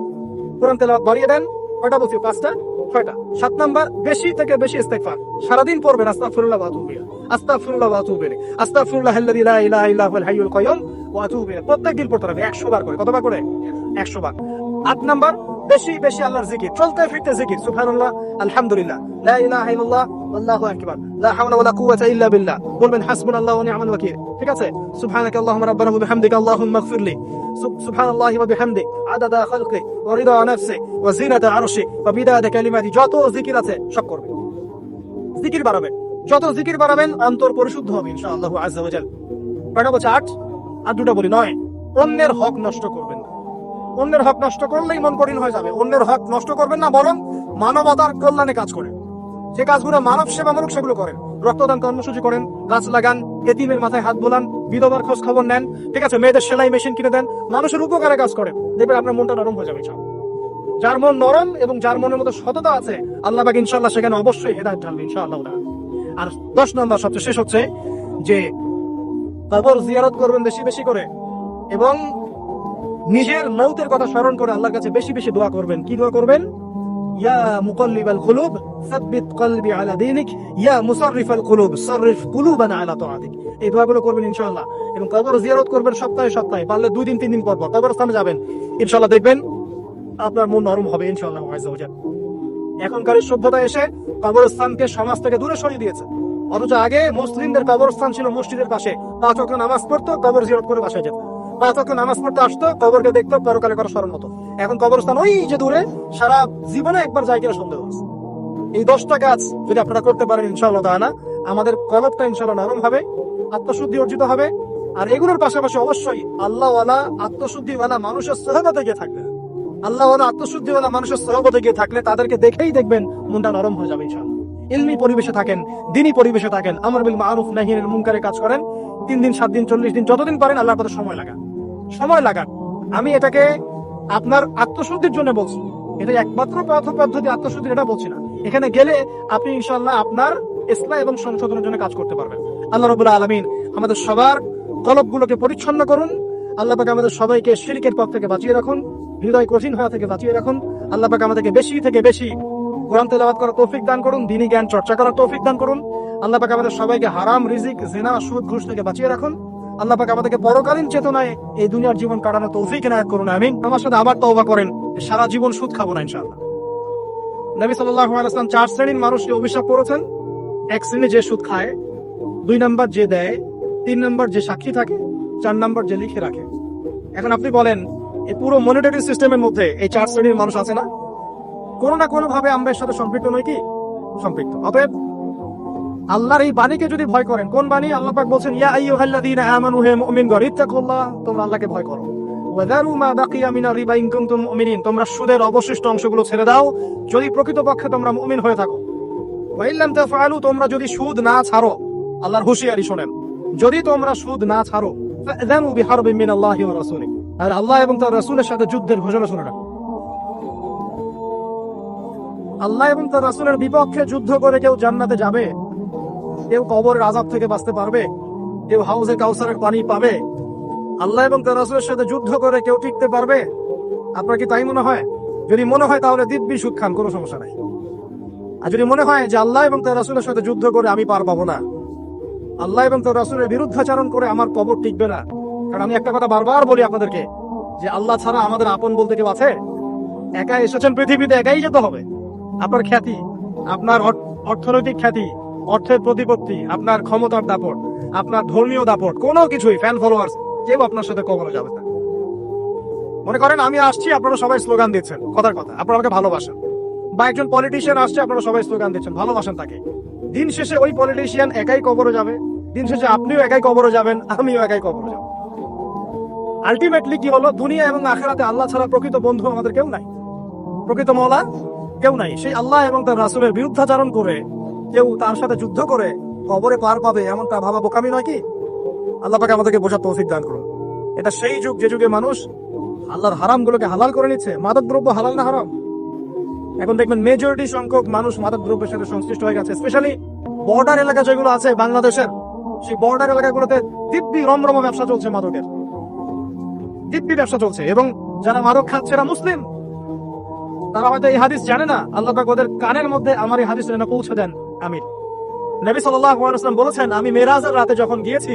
কোরআন তেলাওয়াত বাড়িয়ে দেন। কয়টা বলছি? 5টা 6টা। 7 নাম্বার বেশি থেকে বেশি ইস্তেগফার, সারাদিন পড়বেন আস্তাগফিরুল্লাহ ওয়া আতুবু ইলাইহি, আস্তাগফিরুল্লাহ ওয়া আতুবু ইলাইহি, আস্তাগফিরুল্লাহাল্লাযী লা ইলাহা ইল্লা হুয়াল হাইয়ুল কাইয়্যুম ওয়া আতুবু ইলাইহি। প্রত্যেকদিন পড়তে হবে 100 বার করে। কতবার করে? 100 বার। 8 নাম্বার বেশি বেশি আল্লাহর জিকির, চলতে ফিরতে জিকির, সুবহানাল্লাহ, আলহামদুলিল্লাহ, লা ইলাহা ইল্লাল্লাহ, আল্লাহু আকবার, লা হাওলা ওয়ালা কুওয়াতা ইল্লা বিল্লাহ, বলবেন হাসবুনাল্লাহু ওয়া নি'মাল ওয়াকিল। ঠিক আছে, সুবহানাকা আল্লাহুম্মা রাব্বানা ওয়া বিহামদিকা আল্লাহুম্মা ইগফিরলি, সুবহানাল্লাহি ওয়া বিহামদি আদাদা খালকি ওয়া রিদা নাফসি ওয়া জিনাতা আরশি ওয়া বিদাদা কালিমাতি। যত জিকির আছে সব করবেন, জিকির বাড়াবেন। যত জিকির বাড়াবেন অন্তর পরিশুদ্ধ হবে ইনশাআল্লাহু আযজা ওয়া জাল। কয়টা বলছে? 8। আর দুটো বলি 9। অন্যের হক নষ্ট করবেন না। অন্যের হক নষ্ট করলেই মন কঠিন হয়ে যাবে। অন্যের হক নষ্ট করবেন না, বরং মানবতার কল্যাণে কাজ করেন। যে কাজগুলো মানব সেবামূলক সেগুলো করেন। রক্তদান কর্মসূচি করেন, গাছ লাগান, এতিমের মাথায় হাত বোলান, বিধবার খোঁজ খবর নেন। ঠিক আছে, মেয়েদের সেলাই মেশিন কিনে দেন, মানুষের উপকারে কাজ করেন। দেখবেন আপনার মনটা নরম হয়ে যাবে ইনশাআল্লাহ। যার মন নরম এবং যার মনের মধ্যে সততা আছে, আল্লাহ পাক ইনশাআল্লাহ সেখানে অবশ্যই হেদায়েত ঢালবে ইনশাআল্লাহ। আর 10 নম্বর সবচেয়ে শেষ হচ্ছে যে কবর জিয়ারত করবেন বেশি বেশি করে, এবং নিজের মৌতের কথা স্মরণ করে আল্লাহর কাছে বেশি বেশি দোয়া করবেন। কি দোয়া করবেন? ইয়া মুকাল্লিবাল কুলুব সাব্বিত কলবি আলা দীনিক, ইয়া মুসাররিফাল কুলুব সাররিফ কুলুবানা আলা তাআতিক। এই দোয়াগুলো করবেন ইনশাআল্লাহ। এবং কবর জিয়ারত করবেন সপ্তাহে সপ্তাহে, পারলে 2 দিন 3 দিন পর পর কবরস্থানে যাবেন। ইনশাআল্লাহ দেখবেন আপনার মন নরম হবে ইনশাআল্লাহ আযজা ওয়া জাল। এখনকার সভ্যতা এসে কবরস্থানকে সমাজ থেকে দূরে সরিয়ে দিয়েছে, অথচ আগে মুসলিমদের কবরস্থান ছিল মসজিদের পাশে। 5 ওয়াক্ত নামাজ পড়তো, কবর জিয়ারত করে বাসায় যেত। 5 ওয়াক্ত নামাজ পড়তে আসতো, কবরকে দেখতো, পরকালে করা স্মরণ হতো। এখন কবরস্থান ওই যে দূরে, সারা জীবনে একবার যায় কিনা সন্দেহ আছে। এই 10টা কাজ যদি আপনারা করতে পারেন ইনশাআল্লাহ তাআলা, আমাদের কলবটা ইনশাআল্লাহ নরম হবে, আত্মশুদ্ধি অর্জিত হবে। আর এগুলোর পাশাপাশি অবশ্যই আল্লাহওয়ালা আত্মশুদ্ধিওয়ালা মানুষের সহবতে গিয়ে থাকবে। আল্লাহওয়ালা আত্মশুদ্ধিওয়ালা মানুষের সহবতে গিয়ে থাকলে তাদেরকে দেখেই দেখবেন মনটা নরম হয়ে যাবে ইনশাআল্লাহ। ইলমি পরিবেশে থাকেন, দ্বীনি পরিবেশে থাকেন, আমর বিল মারুফ নাহি আনিল মুনকারে কাজ করেন। 3 দিন 7 দিন 40 দিন যতদিন পারেন আল্লাহর পথে সময় লাগান। আমি এটাকে আপনার আত্মশুদ্ধির জন্য বলছি, এটা একমাত্র পদ্ধতি আত্মশুদ্ধির, এটা বলছি না। এখানে গেলে আপনি ইনশাআল্লাহ আপনার ইসলাহ এবং সংশোধনের জন্য কাজ করতে পারবেন। আল্লাহ রাব্বুল আলামিন আমাদের সবার কলবগুলোকে পরিচ্ছন্ন করুন। আল্লাহ পাক আমাদের সবাইকে শিরকের পথ থেকে বাঁচিয়ে রাখুন, হৃদয় কঠিন হওয়া থেকে বাঁচিয়ে রাখুন। আল্লাহ পাক আমাদেরকে বেশি থেকে বেশি কোরআন তেলাওয়াত করার তৌফিক দান করুন, দ্বীনি জ্ঞান চর্চা করার তৌফিক দান করুন। আল্লাহ পাক আমাদের সবাইকে হারাম রিজিক, জিনা, সুদ, ঘুষ থেকে বাঁচিয়ে রাখুন। আল্লাহ পাক আমাদেরকে পরকালীন চেতনায় এই দুনিয়ার জীবন কাটানোর তৌফিক ইনায়াত করুন, আমিন। আমার সাথে আবার তওবা করেন, সারা জীবন সুদ খাবো না ইনশাআল্লাহ। নবী সাল্লাল্লাহু আলাইহি ওয়াসাল্লাম 4 শ্রেণীর মানুষকে অভিশাপ করেছেন। 1 শ্রেণী যে সুদ খায়, 2 নাম্বার যে দেয়, 3 নাম্বার যে সাক্ষী থাকে, 4 নাম্বার যে লিখে রাখে। এখন আপনি বলেন, এই পুরো মনিটরি সিস্টেমের মধ্যে এই 4 শ্রেণীর মানুষ আছে না? কোনো না কোনো ভাবে আমরা এর সাথে সম্পৃক্ত নই কি? সম্পৃক্ত। অতএব আল্লাহর এই বাণীকে যদি ভয় করেন, কোন বাণী? আল্লাহ পাক বলছেন, ইয়া আইয়ুহাল্লাযীনা আমানু, হে মুমিনগণ, ইত্তাকুল্লাহ, তোমরা আল্লাহকে ভয় করো। ওয়া যারু মা বাকিয়া মিনার রিবা ইন কুনতুম মুমিনিন, তোমরা সুদের অবশিষ্ট অংশগুলো ছেড়ে দাও যদি প্রকৃতপক্ষে তোমরা মুমিন হয়ে থাকো। ওয়া ইল্লাম তাফআলু, তোমরা যদি সুদ না ছাড়ো, আল্লাহর হুঁশিয়ারি শোনেন, যদি তোমরা সুদ না ছাড়ো, ফাযানু বিহারবিন মিনাল্লাহি ওয়া রাসূলিহি, আর আল্লাহ এবং তার রাসূলের সাথে যুদ্ধের ঘোষণা শুনে রাখো। আল্লাহ এবং তার রাসূলের বিপক্ষে যুদ্ধ করে কেউ জান্নাতে যাবে? কেউ কবরের আযাব থেকে বাঁচতে পারবে? কেউ হাউজে কাউসারের পানি পাবে? আল্লাহ এবং তার রাসূলের সাথে যুদ্ধ করে কেউ টিকতে পারবে? আপনার কি তাই মনে হয়? যদি মনে হয় তাহলে দিব্যি সুদ খান, কোনো সমস্যা নাই। আর যদি মনে হয় যে আল্লাহ এবং তার রাসূলের সাথে যুদ্ধ করে আমি পার পাবো না, আল্লাহ এবং তার রাসূলের বিরুদ্ধাচরণ করে আমার কবর টিকবে না, কারণ আমি একটা কথা বারবার বলি আপনাদেরকে, যে আল্লাহ ছাড়া আমাদের আপন বলতে কেউ আছে? একা এসেছেন পৃথিবীতে, একাই যেতে হবে। আপনার খ্যাতি, আপনার অর্থনৈতিক খ্যাতি, অর্থের প্রতিপত্তি, আপনার ক্ষমতার দাপট, আপনার ধর্মীয় দাপট, কোনো কিছুই, ফ্যান ফলোয়ার্স, কেউ আপনার সাথে কবরে যাবে না। মনে করেন আমি আসছি, আপনারা সবাই স্লোগান দিচ্ছেন, কথার কথা, আপনারা আমাকে ভালোবাসেন। বা একজন পলিটিশিয়ান আসছে, আপনারা সবাই স্লোগান দিচ্ছেন, ভালোবাসেন তাকে। দিন শেষে ওই পলিটিশিয়ান একাই কবরে যাবে, দিন শেষে আপনিও একাই কবরে যাবেন, আমিও একাই কবরে যাব। আলটিমেটলি কি হলো? দুনিয়া এবং আখিরাতে আল্লাহ ছাড়া প্রকৃত বন্ধু আমাদের কেউ নাই, প্রকৃত মওলা কেউ নাই। সেই আল্লাহ এবং তার রাসূলের বিরুদ্ধাচরণ করে কেউ তার সাথে যুদ্ধ করে কবরে পার পাবে, এমনটা ভাবা বোকামি নয় কি? আল্লাহ পাক আমাদেরকে বোঝার তৌফিক দান করুন। এটা সেই যুগ যে যুগে মানুষ আল্লাহর হারামগুলোকে হালাল করে নিচ্ছে। মাদক দ্রব্য হালাল না হারাম? এখন দেখবেন মেজরিটি সংখ্যক মানুষ মাদক দ্রব্যের সাথে সংশ্লিষ্ট হয়ে গেছে। স্পেশালি বর্ডার এলাকা যেগুলো আছে বাংলাদেশের, সেই বর্ডার এলাকাগুলোতে দিব্যি রমরমা ব্যবসা চলছে, মাদকের দিব্যি ব্যবসা চলছে। এবং যারা মাদক খাচ্ছে এরা মুসলিম, তারা হয়তো এই হাদিস জানে না। আল্লাহ পাক ওদের কানের মধ্যে আমার এই হাদিস পৌঁছে দেন, আমিন। নবী সাল্লাল্লাহু আলাইহি ওয়াসাল্লাম বলেছেন, আমি মেরাজের রাতে যখন গিয়েছি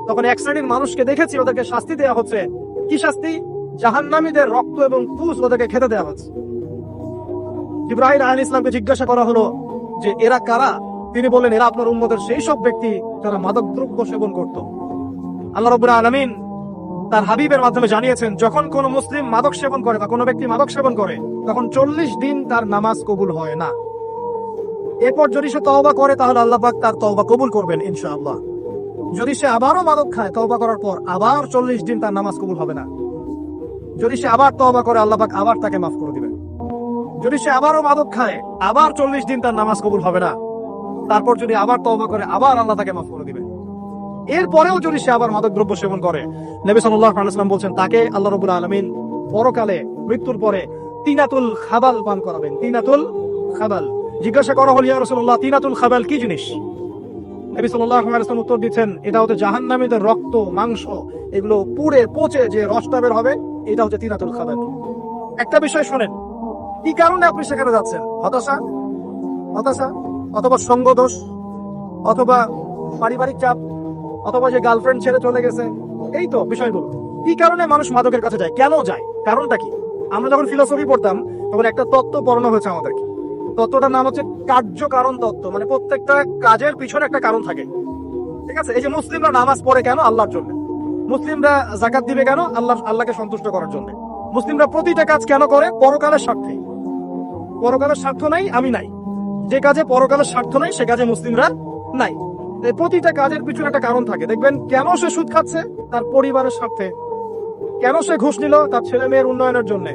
তখন 1 শ্রেণীর মানুষকে দেখেছি, ওদেরকে শাস্তি দেওয়া হচ্ছে। কি শাস্তি? জাহান্নামীদের রক্ত এবং পুঁজ ওদেরকে খেতে দেওয়া হচ্ছে। জিবরাইল আলাইহিস সালামকে জিজ্ঞাসা করা হলো যে এরা কারা? তিনি বললেন এরা আপনার উম্মতের সেই সব ব্যক্তি যারা মাদক দ্রব্য সেবন করত। আল্লাহ রাব্বুল আলামিন তার হাবিবের মাধ্যমে জানিয়েছেন যখন কোন মুসলিম মাদক সেবন করে বা কোনো ব্যক্তি মাদক সেবন করে তখন 40 দিন তার নামাজ কবুল হয় না। এরপর যদি সে তওবা করে তাহলে আল্লাহ পাক তার তওবা কবুল করবেন ইনশাআল্লাহ। যদি সে আবারও মাদক খায় তওবা করার পর আবার 40 দিন তার নামাজ কবুল হবে না। যদি সে আবার তওবা করে আল্লাহ পাক আবার তাকে মাফ করে দিবেন। যদি সে আবারও মাদক খায় আবার 40 দিন তার নামাজ কবুল হবে না। তারপর যদি আবার তওবা করে আবার আল্লাহ তাকে মাফ করে দিবেন। এরপরেও যদি সে আবার মাদক দ্রব্য সেবন করে নবী সাল্লাল্লাহু আলাইহি ওয়াসাল্লাম বলছেন তাকে আল্লাহ রাব্বুল আলামিন পরকালে মৃত্যুর পরে তিনাতুল খাবাল পান করাবেন। তিনাতুল খাবাল। জিজ্ঞাসা করা হল ইয়া রাসূলুল্লাহ তিনাতুল খাবাল কি জিনিস? নবী সাল্লাল্লাহু আলাইহি ওয়াসাল্লাম উত্তর দিচ্ছেন এটা হচ্ছে জাহান্নামীদের রক্ত মাংস এগুলো পুড়ে পচে যে রসটা বের হবে এটা হচ্ছে তিনাতুল খাবাল। একটা বিষয় শুনেন, কি কারণে আপনি সেখানে যাচ্ছেন? হতাশা হতাশা অথবা সঙ্গদোষ অথবা পারিবারিক চাপ অথবা যে গার্লফ্রেন্ড ছেড়ে চলে গেছে, এই তো বিষয়গুলো। কি কারণে মানুষ মাদকের কাছে যায়, কেন যায়, কারণটা কি? আমরা যখন ফিলোসফি পড়তাম তখন একটা তত্ত্ব পড়ানো হয়েছে আমাদেরকে। তত্ত্বটার নাম হচ্ছে কার্য কারণ তত্ত্ব। মানে প্রত্যেকটা কাজের পিছনে একটা কারণ থাকে, ঠিক আছে? এই যে মুসলিমরা নামাজ পড়ে কেন? আল্লাহর জন্য। মুসলিমরা যাকাত দিবে কেন? আল্লাহকে সন্তুষ্ট করার জন্য। মুসলিমরা প্রতিটা কাজ কেন করে? পরকালের স্বার্থে। পরকালের স্বার্থ নাই আমি নাই, যে কাজে পরকালের স্বার্থ নাই সে কাজে মুসলিমরা নাই। প্রতিটা কাজের পিছনে একটা কারণ থাকে। দেখবেন কেন সে সুদ খাচ্ছে? তার পরিবারের স্বার্থে। কেন সে ঘুষ নিল? তার ছেলে মেয়ের উন্নয়নের জন্য।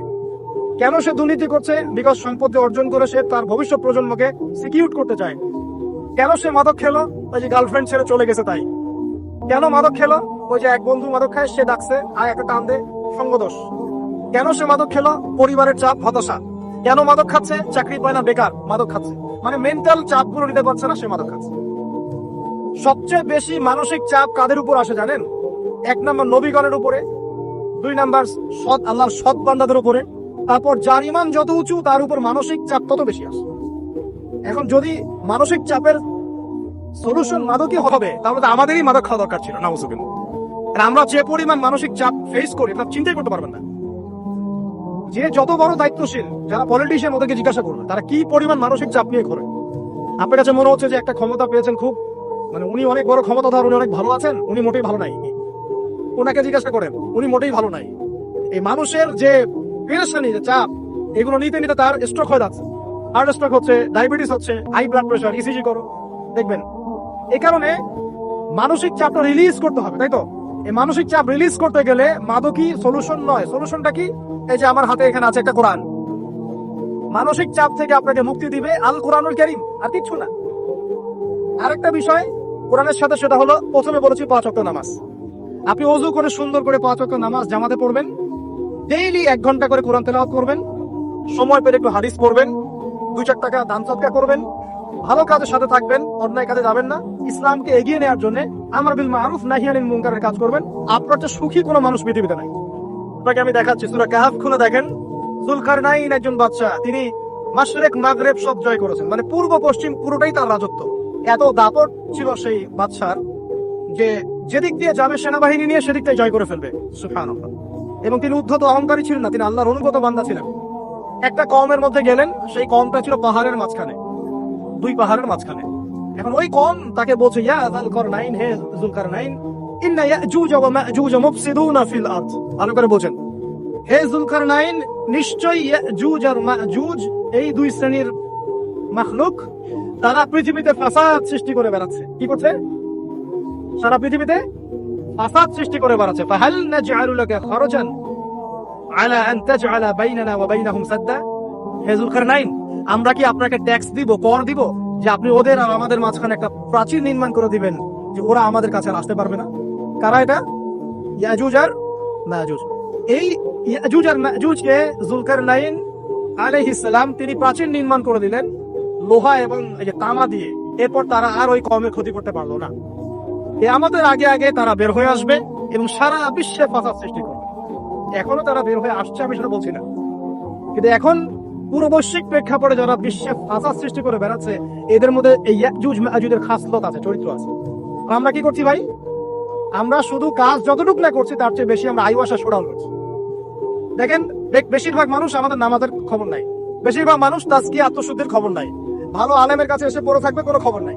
কেন সে দুর্নীতি করছে? বিকজ সম্পত্তি অর্জন করে সে তার ভবিষ্যৎ প্রজন্মকে সিকিউর করতে চায়। কেন সে মাদক খেলো? ওই যে গার্লফ্রেন্ড ছেড়ে চলে গেছে তাই। কেন মাদক খেলো? ওই যে এক বন্ধু মাদক খায়, সে ডাকছে আর একটা টান দে, সঙ্গদোষ। কেন সে মাদক খেলো? পরিবারের চাপ, হতাশা। কেন মাদক খাচ্ছে? চাকরি পায় না, বেকার, মাদক খাচ্ছে। মানে মেন্টাল চাপ গুলো নিতে পারছে না, সে মাদক খাচ্ছে। সবচেয়ে বেশি মানসিক চাপ কাদের উপর আসে জানেন? 1 নম্বর নবীগণের উপরে, 2 নম্বর সৎ আল্লাহর সৎ বান্দাদের উপরে, তারপর যার ঈমান যত উঁচু তার উপর মানসিক চাপ তত বেশি আসে। এখন যদি মানসিক চাপের সলিউশন মাদকই হবে তাহলে তো আমাদেরই মাদক খাওয়া দরকার ছিল। নাউজুবিল্লাহ। আমরা যে পরিমাণ মানসিক চাপ ফেস করি তা চিন্তাই করতে পারবেন না। যে যত বড় দায়িত্বশীল যারা পলিটিশিয়ান ওদেরকে জিজ্ঞাসা করবে তারা কি পরিমাণ মানসিক চাপ নিয়ে করে। আপনার কাছে মনে হচ্ছে যে একটা ক্ষমতা পেয়েছেন, খুব মানে উনি অনেক বড় ক্ষমতাধর, উনি অনেক ভালো আছেন, উনি মোটেই ভালো নাই। ওনাকে জিজ্ঞাসা করেন, উনি মোটেই ভালো নাই। এই মানুষের যে পেরেশানি, যে চাপ, এগুলো নিতে নিতে তার স্ট্রোক হয়ে যাচ্ছে, হার্ট স্ট্রোক হচ্ছে, ডায়াবেটিস হচ্ছে, হাই ব্লাড প্রেশার, ইসিজি করো, দেখবেন। এই কারণে মানসিক চাপটা রিলিজ করতে হবে, তাই তো? এই মানসিক চাপ রিলিজ করতে গেলে মাদকই সলিউশন নয়। সলিউশনটা কি? এই যে আমার হাতে এখানে আছে একটা কোরআন। মানসিক চাপ থেকে আপনাকে মুক্তি দিবে আল কোরআনুল কারীম, আর কিচ্ছু না। আরেকটা বিষয় কোরআনের সাথে, সেটা হলো প্রথমে বলেছি 5 ওয়াক্ত নামাজ। আপনি ওযু করে সুন্দর করে 5 ওয়াক্ত নামাজ জামাতে পড়বেন, ডেইলি 1 ঘন্টা করে কোরআন তেলাওয়াত করবেন, সময় পেলে একটু হাদিস পড়বেন, 2-4 টাকা দান সদকা করবেন, ভালো কাজের সাথে থাকবেন, অন্যায় কাজে যাবেন না, ইসলামকে এগিয়ে নেওয়ার জন্য আমর বিল মারুফ নাহি আনিল মুনকারের কাজ করবেন। আপনার চেয়ে সুখী কোনো মানুষ পৃথিবীতে নাই। আপনাকে আমি দেখাচ্ছি, সূরা কাহফ খুলে দেখেন। যুলকারনাইন একজন বাদশা, তিনি মাশরিক মাগরিব সব জয় করেছেন, মানে পূর্ব পশ্চিম পুরোটাই তার রাজত্ব। এত দাপট ছিল সেই বাদশার যে যেদিক দিয়ে যাবে সেনাবাহিনী নিয়ে সেদিক দিয়ে জয় করে ফেলবে। সুবহানাল্লাহ। এবং তিনি উদ্ধত অহংকারী ছিলেন না, তিনি আল্লাহর অনুগত বান্দা ছিলেন। একটা কওমের মধ্যে গেলেন, সেই কওমটা ছিল পাহাড়ের মাঝখানে, 2 পাহাড়ের মাঝখানে। এখন ওই কওম তাকে বলছে, ইয়া যুলকারনাইন, হে যুলকারনাইন, ইন্না ইয়াজুজ ওয়া মাজুজ মুফসিদুনা ফিল আরদ। ভালো করে বলেন, হে যুলকারনাইন, নিশ্চয়ই ইয়াজুজ আর মাজুজ এই 2 শ্রেণীর মাখলুক, তারা পৃথিবীতে ফাসাদ সৃষ্টি করে বেড়াচ্ছে। কি করছে? সারা পৃথিবীতে ফাসাদ সৃষ্টি করে বেড়াচ্ছে। ফাহাল নাজআলু লাকা খরজান আলা আন তাজআলা বাইনানা ওয়া বাইনাহুম সাদ্দা। হে যুলকারনাইন, আমরা কি আপনাকে ট্যাক্স দিব, কর দিব, যে আপনি ওদের আর আমাদের মাঝখানে একটা প্রাচীর নির্মাণ করে দিবেন যে ওরা আমাদের কাছে আসতে পারবে না? কারা এটা? ইয়াজুজ আর মাজুজ। এই ইয়াজুজ আর মাজুজকে যুলকারনাইন আলাইহিস সালাম তিনি প্রাচীর নির্মাণ করে দিলেন লোহা এবং এই যে তামা দিয়ে। এরপর তারা আর ওই কওমের ক্ষতি করতে পারলো না। আমাদের আগে আগে তারা বের হয়ে আসবে এবং সারা বিশ্বে ফাসাদ সৃষ্টি করবে। এখনো তারা বের হয়ে আসছে, আমি সেটা বলছি না, কিন্তু এখন পুরো বৈশ্বিক প্রেক্ষাপটে যারা বিশ্বে ফাসাদ সৃষ্টি করে বেড়াচ্ছে, এদের মধ্যে এই ইয়াজুজ মাজুজের খাসলত আছে, চরিত্র আছে। আর আমরা কি করছি ভাই? আমরা শুধু কাজ যতটুকু না করছি তার চেয়ে বেশি আমরা আইওয়াসা শোডাউন করছি। দেখেন, বেশিরভাগ মানুষ আমাদের নামাজের খবর নাই, বেশিরভাগ মানুষ তাজকিয়া আত্মশুদ্ধির খবর নাই, ভালো আলেমের কাছে এসে পড়ে থাকবে, কোনো খবর নাই।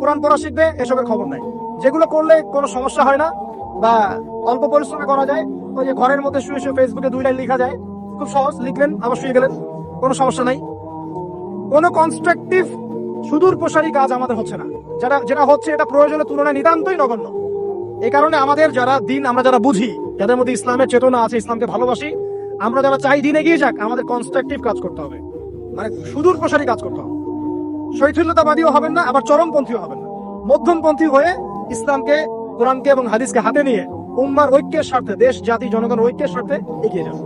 কোরআন পড়া শিখবে, এসবের খবর নাই। যেগুলো করলে কোনো সমস্যা হয় না বা অল্প পরিশ্রমে করা যায়, ওই যে ঘরের মধ্যে শুয়ে শুয়ে ফেসবুকে 2 লাইন লেখা যায়, খুব সহজ, লিখলেন আবার শুয়ে গেলেন, কোনো সমস্যা নাই। কোনো কনস্ট্রাকটিভ সুদূর প্রসারী কাজ আমাদের হচ্ছে না। যেটা হচ্ছে এটা প্রয়োজনের তুলনায় নিতান্তই নগণ্য। এই কারণে আমাদের যারা দিন, আমরা যারা বুঝি, যাদের মধ্যে ইসলামের চেতনা আছে, ইসলামকে ভালোবাসি, আমরা যারা চাই দিন এগিয়ে যাক, আমাদের কনস্ট্রাকটিভ কাজ করতে হবে, মানে সুদূর প্রসারী কাজ করতে হবে। শৈথিল্যতাবাদীও হবেন না, আবার চরমপন্থীও হবেন না, মধ্যমপন্থী হয়ে ইসলামকে, কোরআনকে এবং হাদিসকে হাতে নিয়ে উম্মার ঐক্যের স্বার্থে, দেশ জাতি জনগণের ঐক্যের স্বার্থে এগিয়ে যান।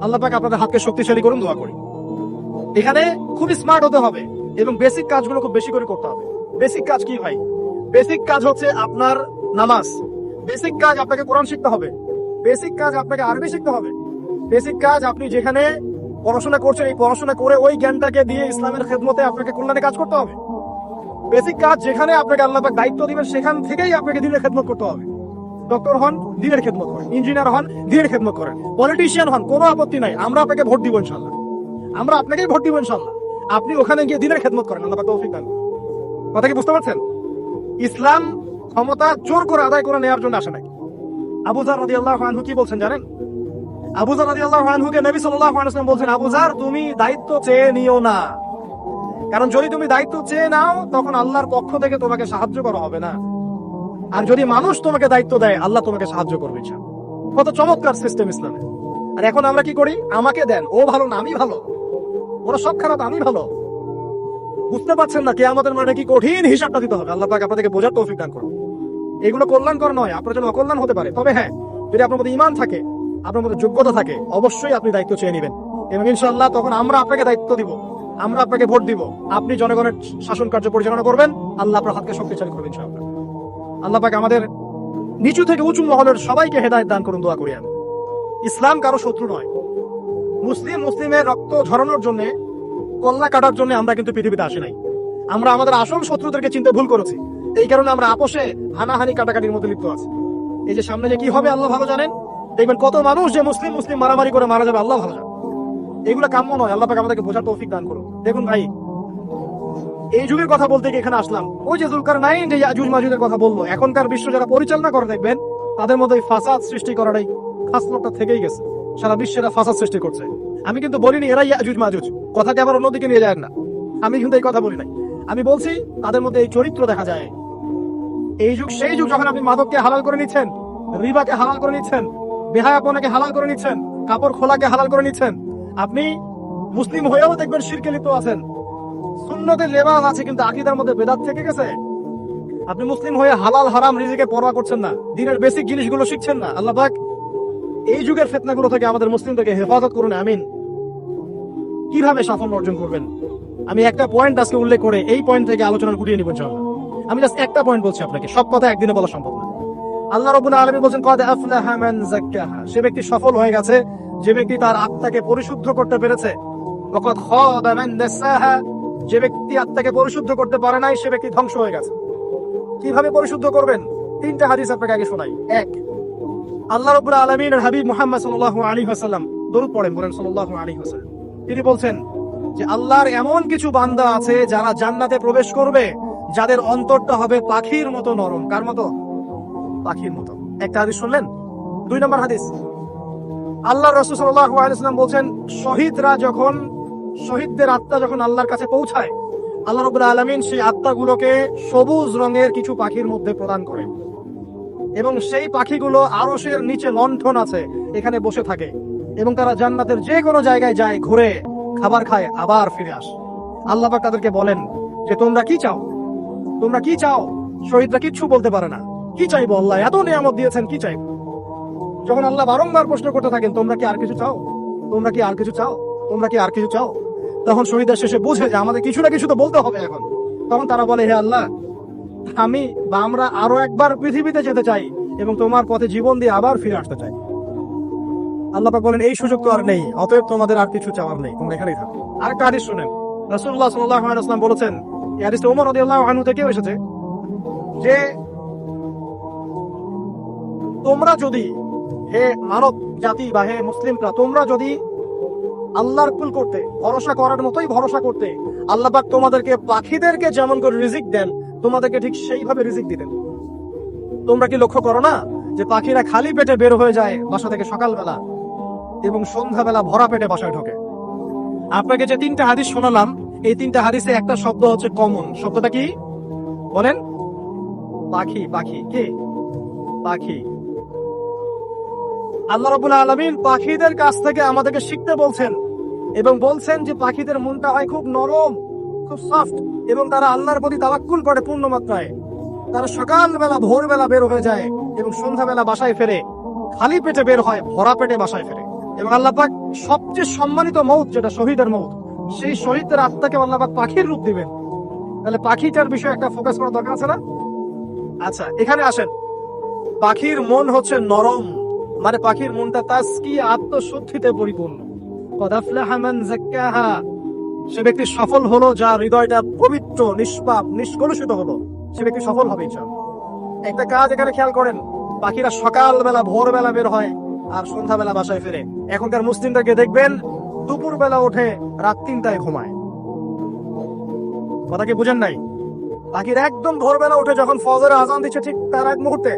আল্লাহ পাক আপনাদের হাতকে শক্তিশালী করুন, দোয়া করি। এখানে খুব স্মার্ট হতে হবে এবং বেসিক কাজগুলো খুব বেশি করে করতে হবে। বেসিক কাজ কি ভাই? বেসিক কাজ হচ্ছে আপনার নামাজ, বেসিক কাজ আপনাকে কোরআন শিখতে হবে, বেসিক কাজ আপনাকে আরবি শিখতে হবে, বেসিক কাজ আপনি যেখানে পড়াশোনা করছেন এই পড়াশোনা করে ওই জ্ঞানটাকে দিয়ে ইসলামের খেদমতে আপনাকে কল্যাণে কাজ করতে হবে। বেসিক কাজ যেখানে আপনাকে আল্লাহ পাক দায়িত্ব দিবেন সেখান থেকেই আপনাকে দিনের খেদমত করতে হবে। ডক্টর হন, দিনের খেদমত করেন, ইঞ্জিনিয়ার হন, দিনের খেদমত করেন, পলিটিশিয়ান হন, কোনো আপত্তি নাই, আমরা আপনাকে ভোট দিব ইনশাআল্লাহ, আমরা আপনাকেই ভোট দিব ইনশাআল্লাহ। আপনি ওখানে গিয়ে দিনের খেদমত করেন, আল্লাহ পাক তৌফিক দান। কথা কি বুঝতে পারছেন? ইসলাম ক্ষমতা জোর করে আদায় করে নেওয়ার জন্য আসে নাই। আবু যার রাদিয়াল্লাহু আনহু কি বলছেন জানেন? আবু যার রাদিয়াল্লাহু আনহুকে নবী সাল্লাল্লাহু আলাইহি ওয়াসাল্লাম বলছেন, আবু যার তুমি দায়িত্ব চেয়ে নিও না, কারণ যদি তুমি দায়িত্ব চেয়ে নাও তখন আল্লাহর পক্ষ থেকে তোমাকে সাহায্য করা হবে না, আর যদি মানুষ তোমাকে দায়িত্ব দেয় আল্লাহ তোমাকে সাহায্য করবে। কত চমৎকার সিস্টেম ইসলামে। আর এখন আমরা কি করি? আমাকে দেন, ও ভালো না আমি ভালো, ওরা সব খারাপ আমি ভালো। বুঝতে পারছেন না কিয়ামতের মাঠে কি কঠিন হিসাবটা দিতে হবে। আল্লাহ পাক আপনাদেরকে বোঝার তৌফিক দান করুন। এগুলো কল্যাণকর নয়, আপনার জন্য অকল্যাণ হতে পারে। তবে হ্যাঁ, যদি আপনার মধ্যে ঈমান থাকে, আপনার মধ্যে যোগ্যতা থাকে, অবশ্যই আপনি দায়িত্ব চেয়ে নেবেন এবং ইনশাআল্লাহ তখন আমরা আপনাকে দায়িত্ব দিব, আমরা আপনাকে ভোট দিব, আপনি জনগণের শাসন কার্য পরিচালনা করবেন, আল্লাহ আপনার হাতকে শক্তিশালী করবেন ইনশাআল্লাহ। আল্লাহ পাক আমাদের নিচু থেকে উঁচু মহলের সবাইকে হেদায়েত দান করুন, দোয়া করি আমি। ইসলাম কারো শত্রু নয়। মুসলিমের রক্ত ঝরানোর জন্য, কল্লা কাটার জন্য আমরা কিন্তু পৃথিবীতে আসি নাই। আমরা আমাদের আসল শত্রুদেরকে চিনতে ভুল করেছি, এই কারণে আমরা আপোষে হানাহানি কাটাকাটির মধ্যে লিপ্ত আছি। এই যে সামনে যে কি হবে আল্লাহ ভালো জানেন। দেখবেন কত মানুষ যে মুসলিম মারামারি করে মারা যাবে, আল্লাহ ভালো জানেন। এগুলো কাম্য নয়। আল্লাহ পাক আমাদেরকে বোঝার তৌফিক দান করুন। দেখুন ভাই, এই যুগের কথা বলতে গিয়ে এখানে আসলাম। ওই যে যুলকারনাইন যে ইয়াজুজ মাজুজের কথা বললো, এখনকার বিশ্ব যারা পরিচালনা করে দেখবেন তাদের মধ্যে ফাসাদ সৃষ্টি করাটাই খাসলতটা থেকেই গেছে। সারা বিশ্বে এরা ফাসাদ সৃষ্টি করছে। আমি কিন্তু বলিনি এরা ইয়াজুজ মাজুজ, কথাকে আবার অন্যদিকে নিয়ে যায় না, আমি কিন্তু এই কথা বলি নাই। আমি বলছি তাদের মধ্যে এই চরিত্র দেখা যায়। এই যুগ সেই যুগ যখন আপনি মাদককে হালাল করে নিচ্ছেন, রিবাকে হালাল করে নিচ্ছেন, বেহায়াপনাকে হালাল করে নিচ্ছেন, কাপড় খোলাকে হালাল করে নিচ্ছেন। আপনি মুসলিম হয়েও দেখবেন শিরকে লিপ্ত আছেন, সুন্নতের লেবাস আছে কিন্তু আকীদার মধ্যে বেদাত থেকে গেছে। আপনি মুসলিম হয়ে হালাল হারাম রিজিকে পরোয়া করছেন না, দিনের বেসিক জিনিসগুলো শিখছেন না। আল্লাহ পাক এই যুগের ফিতনাগুলো থেকে আমাদের মুসলিমদেরকে হেফাজত করুন, আমিন। কিভাবে সাফল্য অর্জন করবেন আমি একটা পয়েন্ট আজকে উল্লেখ করে এই পয়েন্ট থেকে আলোচনা গুটিয়ে নিব ইনশাআল্লাহ। আমি জাস্ট একটা পয়েন্ট বলছি আপনাকে, সব কথা একদিনে বলা সম্ভব না। আল্লাহ রাব্বুল আলামিন বলেন, ক্বাদ আফলাহা মান যাক্কাহা, সে ব্যক্তি সফল হয়ে গেছে যে ব্যক্তি তার আত্মাকে পরিশুদ্ধ করতে পেরেছে। ওয়া ক্বাদ খাবা মান দাসাহা, যে ব্যক্তি আত্মাকে পরিশুদ্ধ করতে পারে নাই সে ব্যক্তি ধ্বংস হয়ে গেছে। কিভাবে পরিশুদ্ধ করবেন? 3টা হাদিস আপনাকে আগে শোনাই। এক, আল্লাহ রাব্বুল আলামিনের হাবিব মুহাম্মদ সাল্লাল্লাহু আলাইহি ওয়াসাল্লাম দরুদ পড়েন, বলেন সাল্লাল্লাহু আলাইহি ওয়াসাল্লাম। তিনি বলছেন যে আল্লাহর এমন কিছু বান্দা আছে যারা জান্নাতে প্রবেশ করবে যাদের অন্তরটা হবে পাখির মতো নরম। কার মতো? পাখির মতো। একটা হাদিস শুনলেন। 2 নম্বর হাদিস, আল্লাহ রাসূল সাল্লাল্লাহু আলাইহি ওয়াসাল্লাম বলছেন শহীদদের আত্মা যখন আল্লাহর কাছে পৌঁছায়, আল্লাহ রাব্বুল আলামিন সেই আত্মাগুলোকে সবুজ রঙের কিছু পাখির মধ্যে প্রদান করেন এবং সেই পাখিগুলো আরশের নিচে লণ্ঠন আছে এখানে বসে থাকে এবং তারা জান্নাতের যে কোনো জায়গায় যায়, ঘুরে খাবার খায়, আবার ফিরে আসে। আল্লাহ পাক তাদেরকে বলেন যে তোমরা কি চাও, তোমরা কি চাও? শহীদরা কিচ্ছু বলতে পারে না, কি চাইবো, আল্লাহ এত নিয়ামত দিয়েছেন, কি চাইবো? যখন আল্লাহ বারংবার প্রশ্ন করতে থাকেন তোমরা কি আর কিছু চাও, তোমরা কি আর কিছু চাও, তোমরা কি আর কিছু চাও, তখন শহীদরা শেষে বুঝে যে আমাদের কিছু না কিছু তো বলতে হবে এখন। তখন তারা বলে, হে আল্লাহ, আমি বা আমরা আরো একবার পৃথিবীতে যেতে চাই এবং তোমার পথে জীবন দিয়ে আবার ফিরে আসতে চাই। আল্লাহ পাক বলেন এই সুযোগ তো আর নেই, অতএব তোমাদের আর কিছু চাওয়ার নেই, তোমরা এখানেই থাকো। আরেকটা হাদিস শুনেন, রাসূলুল্লাহ সাল্লাল্লাহু আলাইহি ওয়াসাল্লাম বলেছেন, এই হাদিসটা ওমর রাদিয়াল্লাহু আনহু থেকে এসেছে, যে তোমরা যদি, হে মানব জাতি বা হে মুসলিমরা, তোমরা যদি আল্লাহর কুল করতে, ভরসা করার মতোই ভরসা করতে, আল্লাহ পাক তোমাদেরকে পাখিদেরকে যেমন করে রিজিক দেন তোমাদেরকে ঠিক সেইভাবে রিজিক দিতেন। তোমরা কি লক্ষ্য করো না যে পাখিরা খালি পেটে বের হয়ে যায় বাসা থেকে সকালবেলা এবং সন্ধ্যাবেলা ভরা পেটে বাসায় ঢোকে? আপনাকে যে 3টা হাদিস শোনালাম, এই 3টা হাদিসে একটা শব্দ হচ্ছে কমন। শব্দটা কি বলেন? পাখি। পাখি কি? পাখি। আল্লাহ রাব্বুল আলামিন পাখিদের কাছ থেকে আমাদেরকে শিখতে বলছেন এবং বলছেন যে পাখিদের মনটা হয় খুব নরম, খুব সফট, এবং তারা আল্লাহর প্রতি তাওয়াক্কুল করে পূর্ণ মাত্রায়। তারা সকালবেলা ভোরবেলা বের হয়ে যায় এবং সন্ধ্যাবেলা বাসায় ফেরে, খালি পেটে বের হয়, ভরা পেটে বাসায় ফেরে। এবং আল্লাহ পাক সবচেয়ে সম্মানিত মউত যেটা শহীদের মউত, সেই শহীদদের আত্মাকে আল্লাহ পাক পাখির রূপ দিবেন। তাহলে পাখিটার বিষয়ে একটা ফোকাস করার দরকার আছে না? আচ্ছা, এখানে আসেন। পাখির মন হচ্ছে নরম, মানে পাখির মনটা তাজকি, আত্মশুদ্ধিতে পরিপূর্ণ। কদ আফলাহা মান যাক্কাহা, সে ব্যক্তি সফল হলো যার হৃদয়টা পবিত্র, নিষ্পাপ, নিষ্কলুষিত হলো। সে ব্যক্তি সফল হবে ইনশাআল্লাহ। একটা কাজ এখানে খেয়াল করেন, পাখিরা সকালবেলা ভোরবেলা বের হয় আর সন্ধ্যাবেলা বাসায় ফেরে। এখনকার মুসলিমদেরকে দেখবেন দুপুরবেলা ওঠে, রাত 3টায় ঘুমায়। কথা কি বুঝেন নাই? পাখির একদম ভোরবেলা উঠে যখন ফজরের আজান দিচ্ছে ঠিক তার এক মুহূর্তে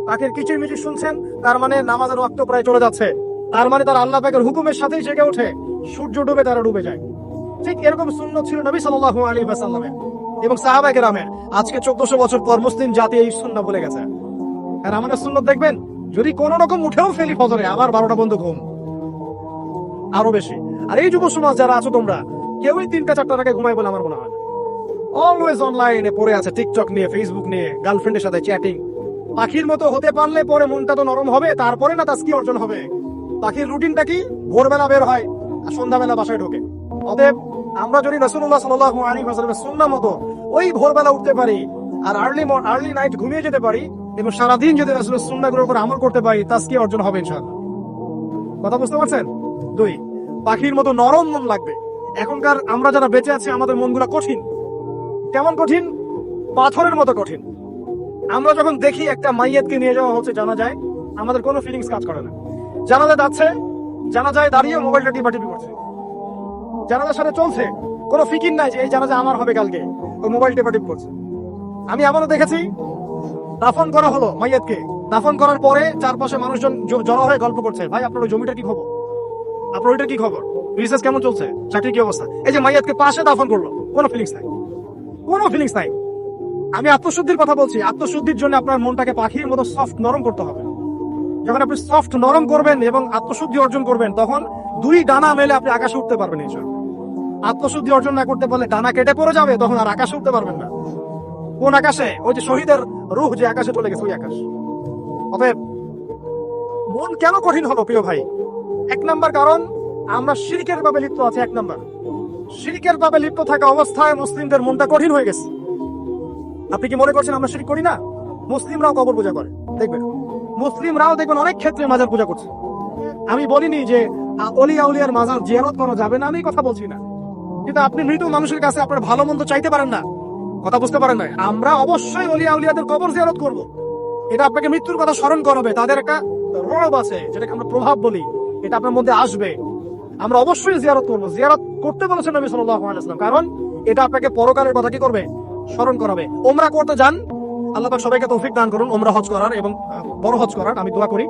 পাখির কিচিরমিচির শুনছেন, তার মানে নামাজের ওয়াক্ত প্রায় চলে যাচ্ছে। তার মানে তার আল্লাহ পাকের হুকুমের সাথেই জেগে ওঠে। সূর্য ডুবে তারা ডুবে যায়। ঠিক এরকম সুন্নাত ছিল নবী সাল্লাল্লাহু আলাইহি ওয়াসাল্লামের এবং সাহাবায়ে কেরামের। আজকে 1400 বছর পর মুসলিম জাতি এই সুন্নাহ ভুলে গেছে। আর আমাদের সুন্নাত দেখবেন, যদি কোন রকম উঠেও ফেলি ফজরে, আবার 12টা পর্যন্ত ঘুম, আরো বেশি। আর এই যুব সমাজ যারা আছো তোমরা, কেউই 3টা-4টার আগে ঘুমায় বলে আমার মনে হয় না। অলওয়েজ অনলাইনে পড়ে আছে, টিকটক নিয়ে, ফেসবুক নিয়ে, গার্লফ্রেন্ডের সাথে চ্যাটিং। পাখির মতো হতে পারলে পরে মনটা তো নরম হবে, তারপরে না তাস্কি অর্জন হবে। পাখির রুটিনটা কি? ভোরবেলা বের হয় আর সন্ধ্যাবেলা বাসায় ঢোকে। অতএব আমরা যদি রাসূলুল্লাহ সাল্লাল্লাহু আলাইহি ওয়াসাল্লামের সুন্নাহ মতো ওই ভোরবেলা উঠতে পারি আর আর্লি নাইট ঘুমিয়ে যেতে পারি এবং সারাদিন যদি রাসূলের সুন্নাহগুলোর উপর আমল করতে পারি, তাস্কি অর্জন হবে ইনশাআল্লাহ। কথা বুঝতে পারছেন? 2, পাখির মতো নরম মন লাগবে। এখনকার আমরা যারা বেঁচে আছি, আমাদের মনগুলো কঠিন। কেমন কঠিন? পাথরের মতো কঠিন। আমরা যখন দেখি একটা মাইয়াতকে নিয়ে যাওয়া হচ্ছে জানাজায়, আমাদের কোনো ফিলিংস কাজ করে না। জানাজা যাচ্ছে, জানাজায় দাঁড়িয়ে মোবাইলটা টিপাটিপি করছে। জানাজার সাথে চলছে, কোনো ফিকির নাই যে এই জানাজা আমার হবে কালকে, ওই মোবাইল টিপাটিপি করছে। আমি এমনও দেখেছি, দাফন করা হলো মাইয়াতকে, দাফন করার পরে চারপাশে মানুষজন জড়ো হয়ে গল্প করছে, ভাই আপনার ওই জমিটার কি খবর, আপনার ওইটার কি খবর, বিজনেস কেমন চলছে, চাকরির কি অবস্থা। এই যে মাইয়াতকে পাশে দাফন করলো, কোনো ফিলিংস নাই, কোনো ফিলিংস নাই। আমি আত্মশুদ্ধির কথা বলছি। আত্মশুদ্ধির জন্য আপনার মনটাকে পাখির মতো সফট, নরম করতে হবে। যখন আপনি সফট, নরম করবেন এবং আত্মশুদ্ধি অর্জন করবেন, তখন 2 ডানা মেলে আপনি আকাশে উঠতে পারবেন ইনশাআল্লাহ। আত্মশুদ্ধি অর্জন না করতে পারলে ডানা কেটে পড়ে যাবে, তখন আর আকাশে উঠতে পারবেন না। কোন আকাশে? ওই যে শহীদের রূহ যে আকাশে চলে গেছে, ওই আকাশ। অতএব মন কেন কঠিন হলো প্রিয় ভাই? 1 নাম্বার কারণ, আমরা শিরকের ভাবে লিপ্ত আছি। 1 নাম্বার, শিরকের ভাবে লিপ্ত থাকা অবস্থায় মুসলিমদের মনটা কঠিন হয়ে গেছে। আপনি কি মনে করছেন আমরা শিরক করি না? মুসলিমরাও কবর পূজা করে, দেখবেন। মুসলিমরাও দেখবেন অনেক ক্ষেত্রে মাজার পূজা করছে। আমি বলিনি যে অলিয়া উলিয়ার মাজার জিয়ারত করা যাবে না, আমি কথা বলছি না। কিন্তু আপনি মৃত মানুষের কাছে আপনার ভালো মন্দ চাইতে পারেন না। কথা বুঝতে পারেন না? আমরা অবশ্যই অলিয়া উলিয়াদের কবর জিয়ারত করব। এটা আপনাকে মৃত্যুর কথা স্মরণ করাবে। তাদের একটা রব আছে, যেটাকে আমরা প্রভাব বলি, এটা আপনার মধ্যে আসবে। আমরা অবশ্যই জিয়ারত করব। জিয়ারত করতে বলেছেন নবী সাল্লাল্লাহু আলাইহি ওয়াসাল্লাম, কারণ এটা আপনাকে পরকালের কথা কি করবে? স্মরণ করাবে। উমরা করতে যান, আল্লাহ পাক সবাইকে তৌফিক দান করুন উমরা হজ করার এবং বড় হজ করার, আমি দোয়া করি।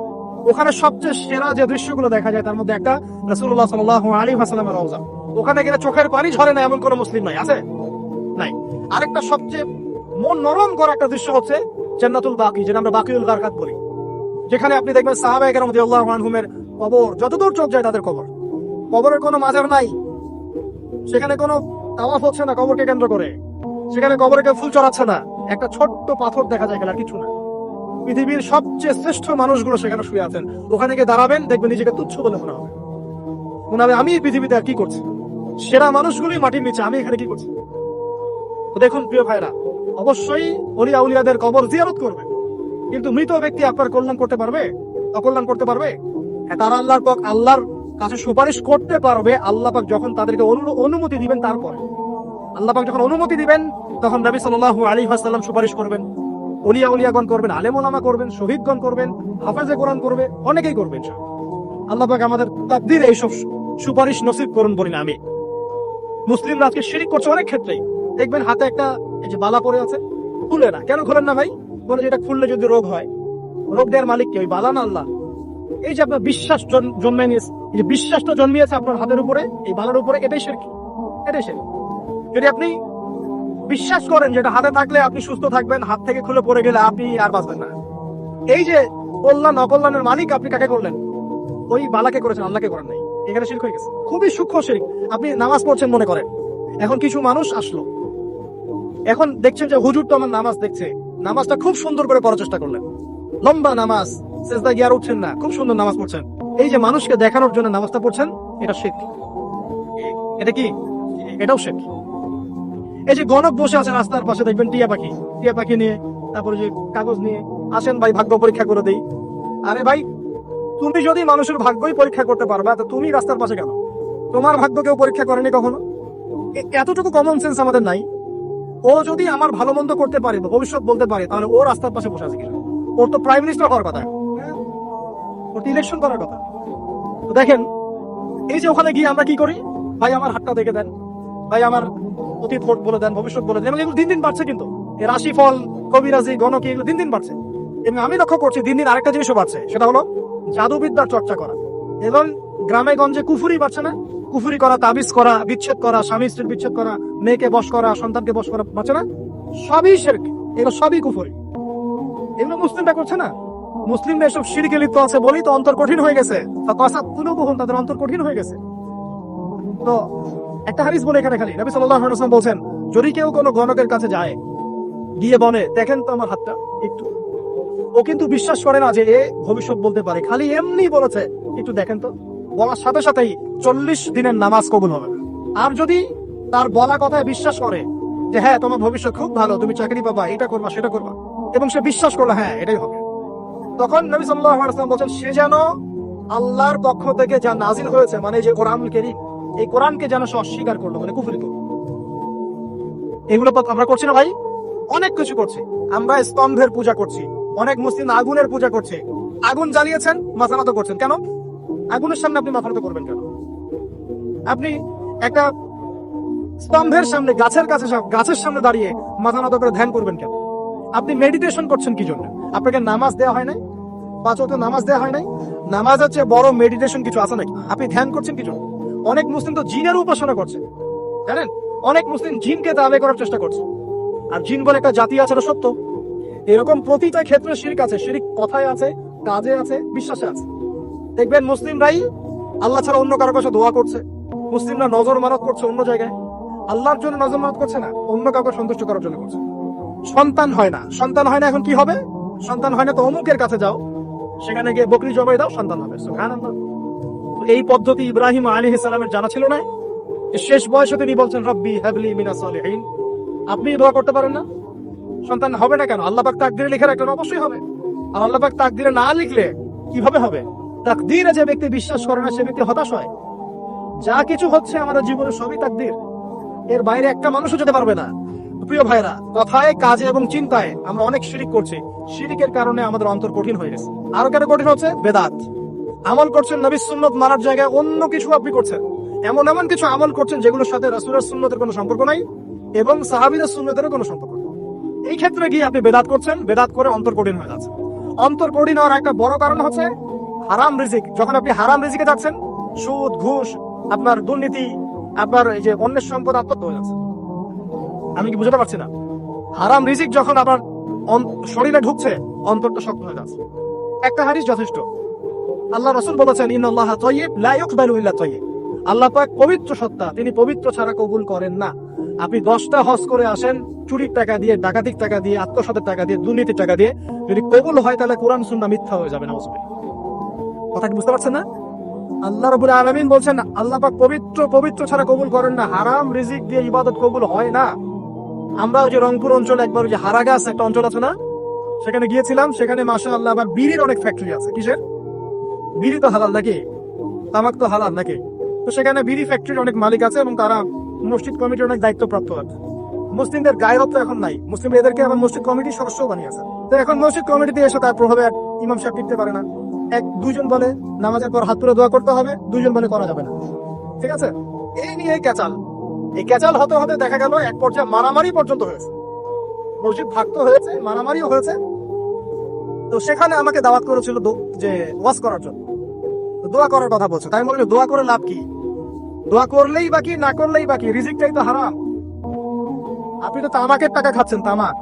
ওখানে সবচেয়ে সেরা যে দৃশ্যগুলো দেখা যায় তার মধ্যে একটা রাসূলুল্লাহ সাল্লাল্লাহু আলাইহি ওয়াসাল্লামের রওজা। ওখানে গেলে চোখের পানি ঝরে না এমন কোন মুসলিম নাই, আছে? নাই। আরেকটা সবচেয়ে মন নরম করা একটা দৃশ্য হচ্ছে জান্নাতুল বাকি, যেটা আমরা বাকিউল গারকাত বলি, যেখানে আপনি দেখবেন সাহাবায়ে কেরাম রাদিয়াল্লাহু আনহুমের কবর, যতদূর চোখ যায় তাদের কবর। কবরের কোনো মাজার নাই, সেখানে কোনো তাওয়াফ হচ্ছে না কবরকে কেন্দ্র করে, সেখানে কবরে কেউ ফুল চড়াচ্ছে না, একটা ছোট্ট পাথর দেখা যায়, আর কিছু না। পৃথিবীর সবচেয়ে শ্রেষ্ঠ মানুষগুলো সেখানে শুয়ে আছেন। ওখানে গিয়ে দাঁড়াবেন, দেখবেন নিজেকে তুচ্ছ বলে মনে হবে। মনে হবে আমি এই পৃথিবীতে আর কি করছি, সেরা মানুষগুলি মাটির নিচে, আমি এখানে কি করছি। তো দেখুন প্রিয় ভাইরা, অবশ্যই ওলিয়া উলিয়াদের কবর জিয়ারত করবেন, কিন্তু মৃত ব্যক্তি আপনার কল্যাণ করতে পারবে? অকল্যাণ করতে পারবে? তারা আল্লাহর কাছে সুপারিশ করতে পারবে আল্লাহ পাক যখন তাদেরকে অনুমতি দিবেন। তারপরে আল্লাহ পাক যখন অনুমতি দিবেন, তখন নবী সাল্লাল্লাহু আলাইহি ওয়াসাল্লাম সুপারিশ করবেন, ওলিয়া উলিয়াগণ করবেন, আলেম ওলামা করবেন, শহীদগণ করবেন, হাফেজে কোরআন করবে, অনেকেই করবেন। আল্লাহ পাক আমাদের তাকদীর এইসব সুপারিশ নসিব করুন বলি না আমি। মুসলিমরা আজকে শিরক করছে অনেক ক্ষেত্রেই। দেখবেন হাতে এই যে বালা পড়ে আছে, খুলে না। কেন খুলেন না ভাই? বলে যে এটা খুললে যদি রোগ হয়, রোগ দেওয়ার মালিক কে? ওই বালা না আল্লাহ? এই যে আপনার বিশ্বাস জন্মে নিয়েছে, এই যে বিশ্বাসটা জন্মিয়েছে আপনার হাতের উপরে, এই বালার উপরে, এটাই শিরক, এটাই শিরক। যদি আপনি বিশ্বাস করেন যেটা হাতে থাকলে আপনি সুস্থ থাকবেন, হাত থেকে খুলে পড়ে গেলে আপনি আর বাঁচবেন না, এই যে কল্যাণ অকল্যাণের মালিক আপনি কাকে করলেন? ওই বালাকে করেছেন, আল্লাহকে করেন নাই। এখানে শিরক হয়ে গেছে, খুবই সূক্ষ্ম শিরক। আপনি নামাজ পড়ছেন মনে করেন, এখন কিছু মানুষ আসলো, এখন দেখছেন যে হুজুর তো আমার নামাজ দেখছে, নামাজটা খুব সুন্দর করে পড়ার চেষ্টা করলেন, লম্বা নামাজ, সেজদা গিয়ে আর উঠছেন না, খুব সুন্দর নামাজ পড়ছেন। এই যে মানুষকে দেখানোর জন্য নামাজটা পড়ছেন, এটা শিরক। এটা কি? এটাও শিরক। এই যে গণক বসে আছে রাস্তার পাশে, দেখবেন টিয়া পাখি নিয়ে, তারপরে যে কাগজ নিয়ে আসেন, ভাই ভাগ্য পরীক্ষা করে দেই। আরে ভাই, তুমি যদি মানুষের ভাগ্যই পরীক্ষা করতে পারবা, তো তুমি রাস্তার পাশে কেন? তোমার ভাগ্য কেউ পরীক্ষা করেনি কখনো? এতটুকু কমন সেন্স আমাদের নাই? ও যদি আমার ভালো মন্দ করতে পারে, ভবিষ্যৎ বলতে পারে, তাহলে ও রাস্তার পাশে বসে আছে কিনা? ওর তো প্রাইম মিনিস্টার হওয়ার কথা, ওর তো ইলেকশন করার কথা। তো দেখেন, এই যে ওখানে গিয়ে আমরা কি করি, ভাই আমার হাতটা দেখে দেন, ভাই আমার অতীত বলে দেন, ভবিষ্যৎ বলে দেন, এবং এগুলো দিন দিন বাড়ছে। কিন্তু এই রাশিফল, কবিরাজি, গণকি, এগুলো দিন দিন বাড়ছে। এবং আমি লক্ষ্য করছি দিন দিন আরেকটা জিনিসও বাড়ছে, সেটা হলো জাদুবিদ্যার চর্চা করা। এবং গ্রামে গঞ্জে কুফুরি বাড়ছে না? কুফুরি করা, তাবিজ করা, বিচ্ছেদ করা, স্বামী স্ত্রীর বিচ্ছেদ করা, মেয়েকে বশ করা, সন্তানকে বশ করা বাড়ছে না? সবই শিরক, এগুলো সবই কুফুরি। এগুলো মুসলিমরা করছে না? মুসলিমরা এসব শিরকে লিপ্ত আছে বলেই তো অন্তর কঠিন হয়ে গেছে, তাদের অন্তর কঠিন হয়ে গেছে। তো একটা হাদিস বলে এখানে খালি, নবী সাল্লাল্লাহু আলাইহি ওয়াসাল্লাম বলছেন, যদি কেউ কোনো গণকের কাছে যায়, গিয়ে বলে দেখেন তো আমার হাতটা একটু, ও কিন্তু বিশ্বাস করে না যে এ ভবিষ্যৎ বলতে পারে, খালি এমনি বলেছে একটু দেখেন তো, বলার সাথে সাথেই 40 দিনের নামাজ কবুল হবে। আর যদি তার বলা কথায় বিশ্বাস করে যে হ্যাঁ তোমার ভবিষ্যৎ খুব ভালো, তুমি চাকরি পাবা, এটা করবা সেটা করবা, এবং সে বিশ্বাস করলো হ্যাঁ এটাই হবে, তখন নবী সাল্লাল্লাহু আলাইহি ওয়াসাল্লাম বলেন সে যেন আল্লাহর পক্ষ থেকে যা নাজিল হয়েছে, মানে যে কোরআনুল কারীম, এই কোরআনকে যেন সে অস্বীকার করলো, মানে কুফরি করলো। এগুলো আমরা করছি না ভাই? অনেক কিছু করছি আমরা। স্তম্ভের পূজা করছি, অনেক মুসলিম আগুনের পূজা করছে। আগুন জ্বালিয়েছেন, মাথা নত করছেন কেন? আগুনের সামনে আপনি মাথা নত করবেন কেন? আপনি একটা স্তম্ভের সামনে, গাছের সামনে দাঁড়িয়ে মাথা নত করে ধ্যান করবেন কেন? আপনি মেডিটেশন করছেন কি জন্য? আপনাকে নামাজ দেওয়া হয় নাই? 5 ওয়াক্ত নামাজ দেওয়া হয় নাই? নামাজ হচ্ছে বড় মেডিটেশন কিছু আছে নাকি? আপনি ধ্যান করছেন কি জন্য? অনেক মুসলিম তো জিনের উপাসনা করছে, জানেন? অনেক মুসলিম জিনকে দাবি করার চেষ্টা করছে। আর জিন বলে একটা জাতি আছে, এটা সত্য। এরকম প্রতিটা ক্ষেত্রে শিরক আছে। শিরক কথায় আছে, কাজে আছে, বিশ্বাসে আছে। দেখবেন মুসলিমরাই আল্লাহ ছাড়া অন্য কারো কাছে দোয়া করছে, মুসলিমরা নজর মানত করছে অন্য জায়গায়, আল্লাহর জন্য নজর মানত করছে না, অন্য কাউকে সন্তুষ্ট করার জন্য করছে। সন্তান হয় না, এখন কি হবে? সন্তান হয় না তো অমুকের কাছে যাও, সেখানে গিয়ে বকরি জবাই দাও, সন্তান হবে। সুবহানাল্লাহ। এই পদ্ধতি ইব্রাহিম আলাইহিস সালামের জানা ছিল না? শেষ বয়সে তিনি বলছেন রব্বি হাবলি মিনাস সালিহিন। আপনি দোয়া করতে পারেন না? সন্তান হবে না কেন? আল্লাহ পাক তাকদীরে লিখে রাখলেন, অবশ্যই হবে। আর আল্লাহ পাক তাকদীরে না লিখলে কিভাবে হবে? তাকদীরে যে ব্যক্তি বিশ্বাস করে না, সে ব্যক্তি হতাশ হয়। যা কিছু হচ্ছে আমাদের জীবনে সবই তাকদীর, এর বাইরে একটা মানুষও যেতে পারবে না। প্রিয় ভাইরা, কথায়, কাজে এবং চিন্তায় আমরা অনেক শিরিক করছি। শিরিকের কারণে আমাদের অন্তর কঠিন হয়ে গেছে। আরো কেন কঠিন হচ্ছে? বেদাত আমল করছেন, নবীর সুন্নত মানার জায়গায় অন্য কিছু আপনি করছেন। এমন এমন কিছু আমল করছেন যেগুলোর সাথে রাসূলের সুন্নতের কোনো সম্পর্ক নাই এবং সাহাবীদের সুন্নতেরও কোনো সম্পর্ক নেই। এই ক্ষেত্রে গিয়ে আপনি বেদাত করছেন, বেদাত করে অন্তর কঠিন হয়ে যাচ্ছে। অন্তর কঠিন হওয়ার একটা বড় কারণ হচ্ছে হারাম রিজিক। যখন আপনি হারাম রিজিকে যাচ্ছেন, সুদ, ঘুষ, আপনার দুর্নীতি, আপনার এই যে অন্যের সম্পদ আত্মহত্যা হয়ে যাচ্ছে। আমি কি বুঝতে পারছি না? হারাম রিজিক যখন আপনার শরীরে ঢুকছে, অন্তরটা শক্ত হয়ে যাচ্ছে। একটা হাদিস যথেষ্ট। আল্লাহ রাসূল বলেছেন ইন্নাল্লাহা তাইয়্যিব লা ইয়াকবালু ইল্লা তাইয়্যিব। আল্লাহ পাক পবিত্র সত্তা, তিনি পবিত্র ছাড়া কবুল করেন না। আপনি 10টা হজ করে আসেন, চুরির টাকা দিয়ে, ডাকাতির টাকা দিয়ে, আত্মসাতের টাকা দিয়ে, দুর্নীতির টাকা দিয়ে, যদি কবুল হয় তাহলে কোরআন সুন্নাহ মিথ্যা হয়ে যাবে। নাউযুবিল্লাহ। কথা কি বুঝতে পারছেন না? আল্লাহ রাব্বুল আলামিন বলছেন আল্লাহ পাক পবিত্র ছাড়া কবুল করেন না। হারাম রিজিক দিয়ে ইবাদত কবুল হয় না। আমরা ওই যে রংপুর অঞ্চলে একবার ওই যে হারাগাছ একটা অঞ্চল আছে না, সেখানে গিয়েছিলাম। সেখানে মাশাআল্লাহ আবার বিড়ির অনেক ফ্যাক্টরি আছে। কিসের? বিড়ি তো হালাল নাকি? তামাক তো হালাল নাকি? তো সেখানে বিড়ি ফ্যাক্টরির অনেক মালিক আছে এবং তারা মসজিদ কমিটির অনেক দায়িত্বপ্রাপ্ত আছে। মুসলিমদের গায়রত্ব এখন নাই, মুসলিমরা এদেরকে আবার মসজিদ কমিটির সদস্য বানিয়েছে। তো এখন মসজিদ কমিটিতে এসে তার প্রভাবে ইমাম সাহেব টিকতে পারে না। দুইজন বলে নামাজের পর হাত তুলে দোয়া করতে হবে, দুইজন বলে করা যাবে না। ঠিক আছে? এই নিয়ে এই ক্যাচাল হতে হতে দেখা গেল এক পর্যায়ে মারামারি পর্যন্ত হয়েছে। মসজিদ ভাগতো হয়েছে, মারামারিও হয়েছে। তো সেখানে আমাকে দাওয়াত করেছিল যে ওয়াজ করার জন্য। তো দোয়া করার কথা বলছে, তাই আমি বললাম দোয়া করে লাভ কি? দোয়া করলেই বাকি, না করলেই বাকি, রিজিকটাই তো হারাম। আপনি তো তামাকের টাকা খাচ্ছেন, তামাক,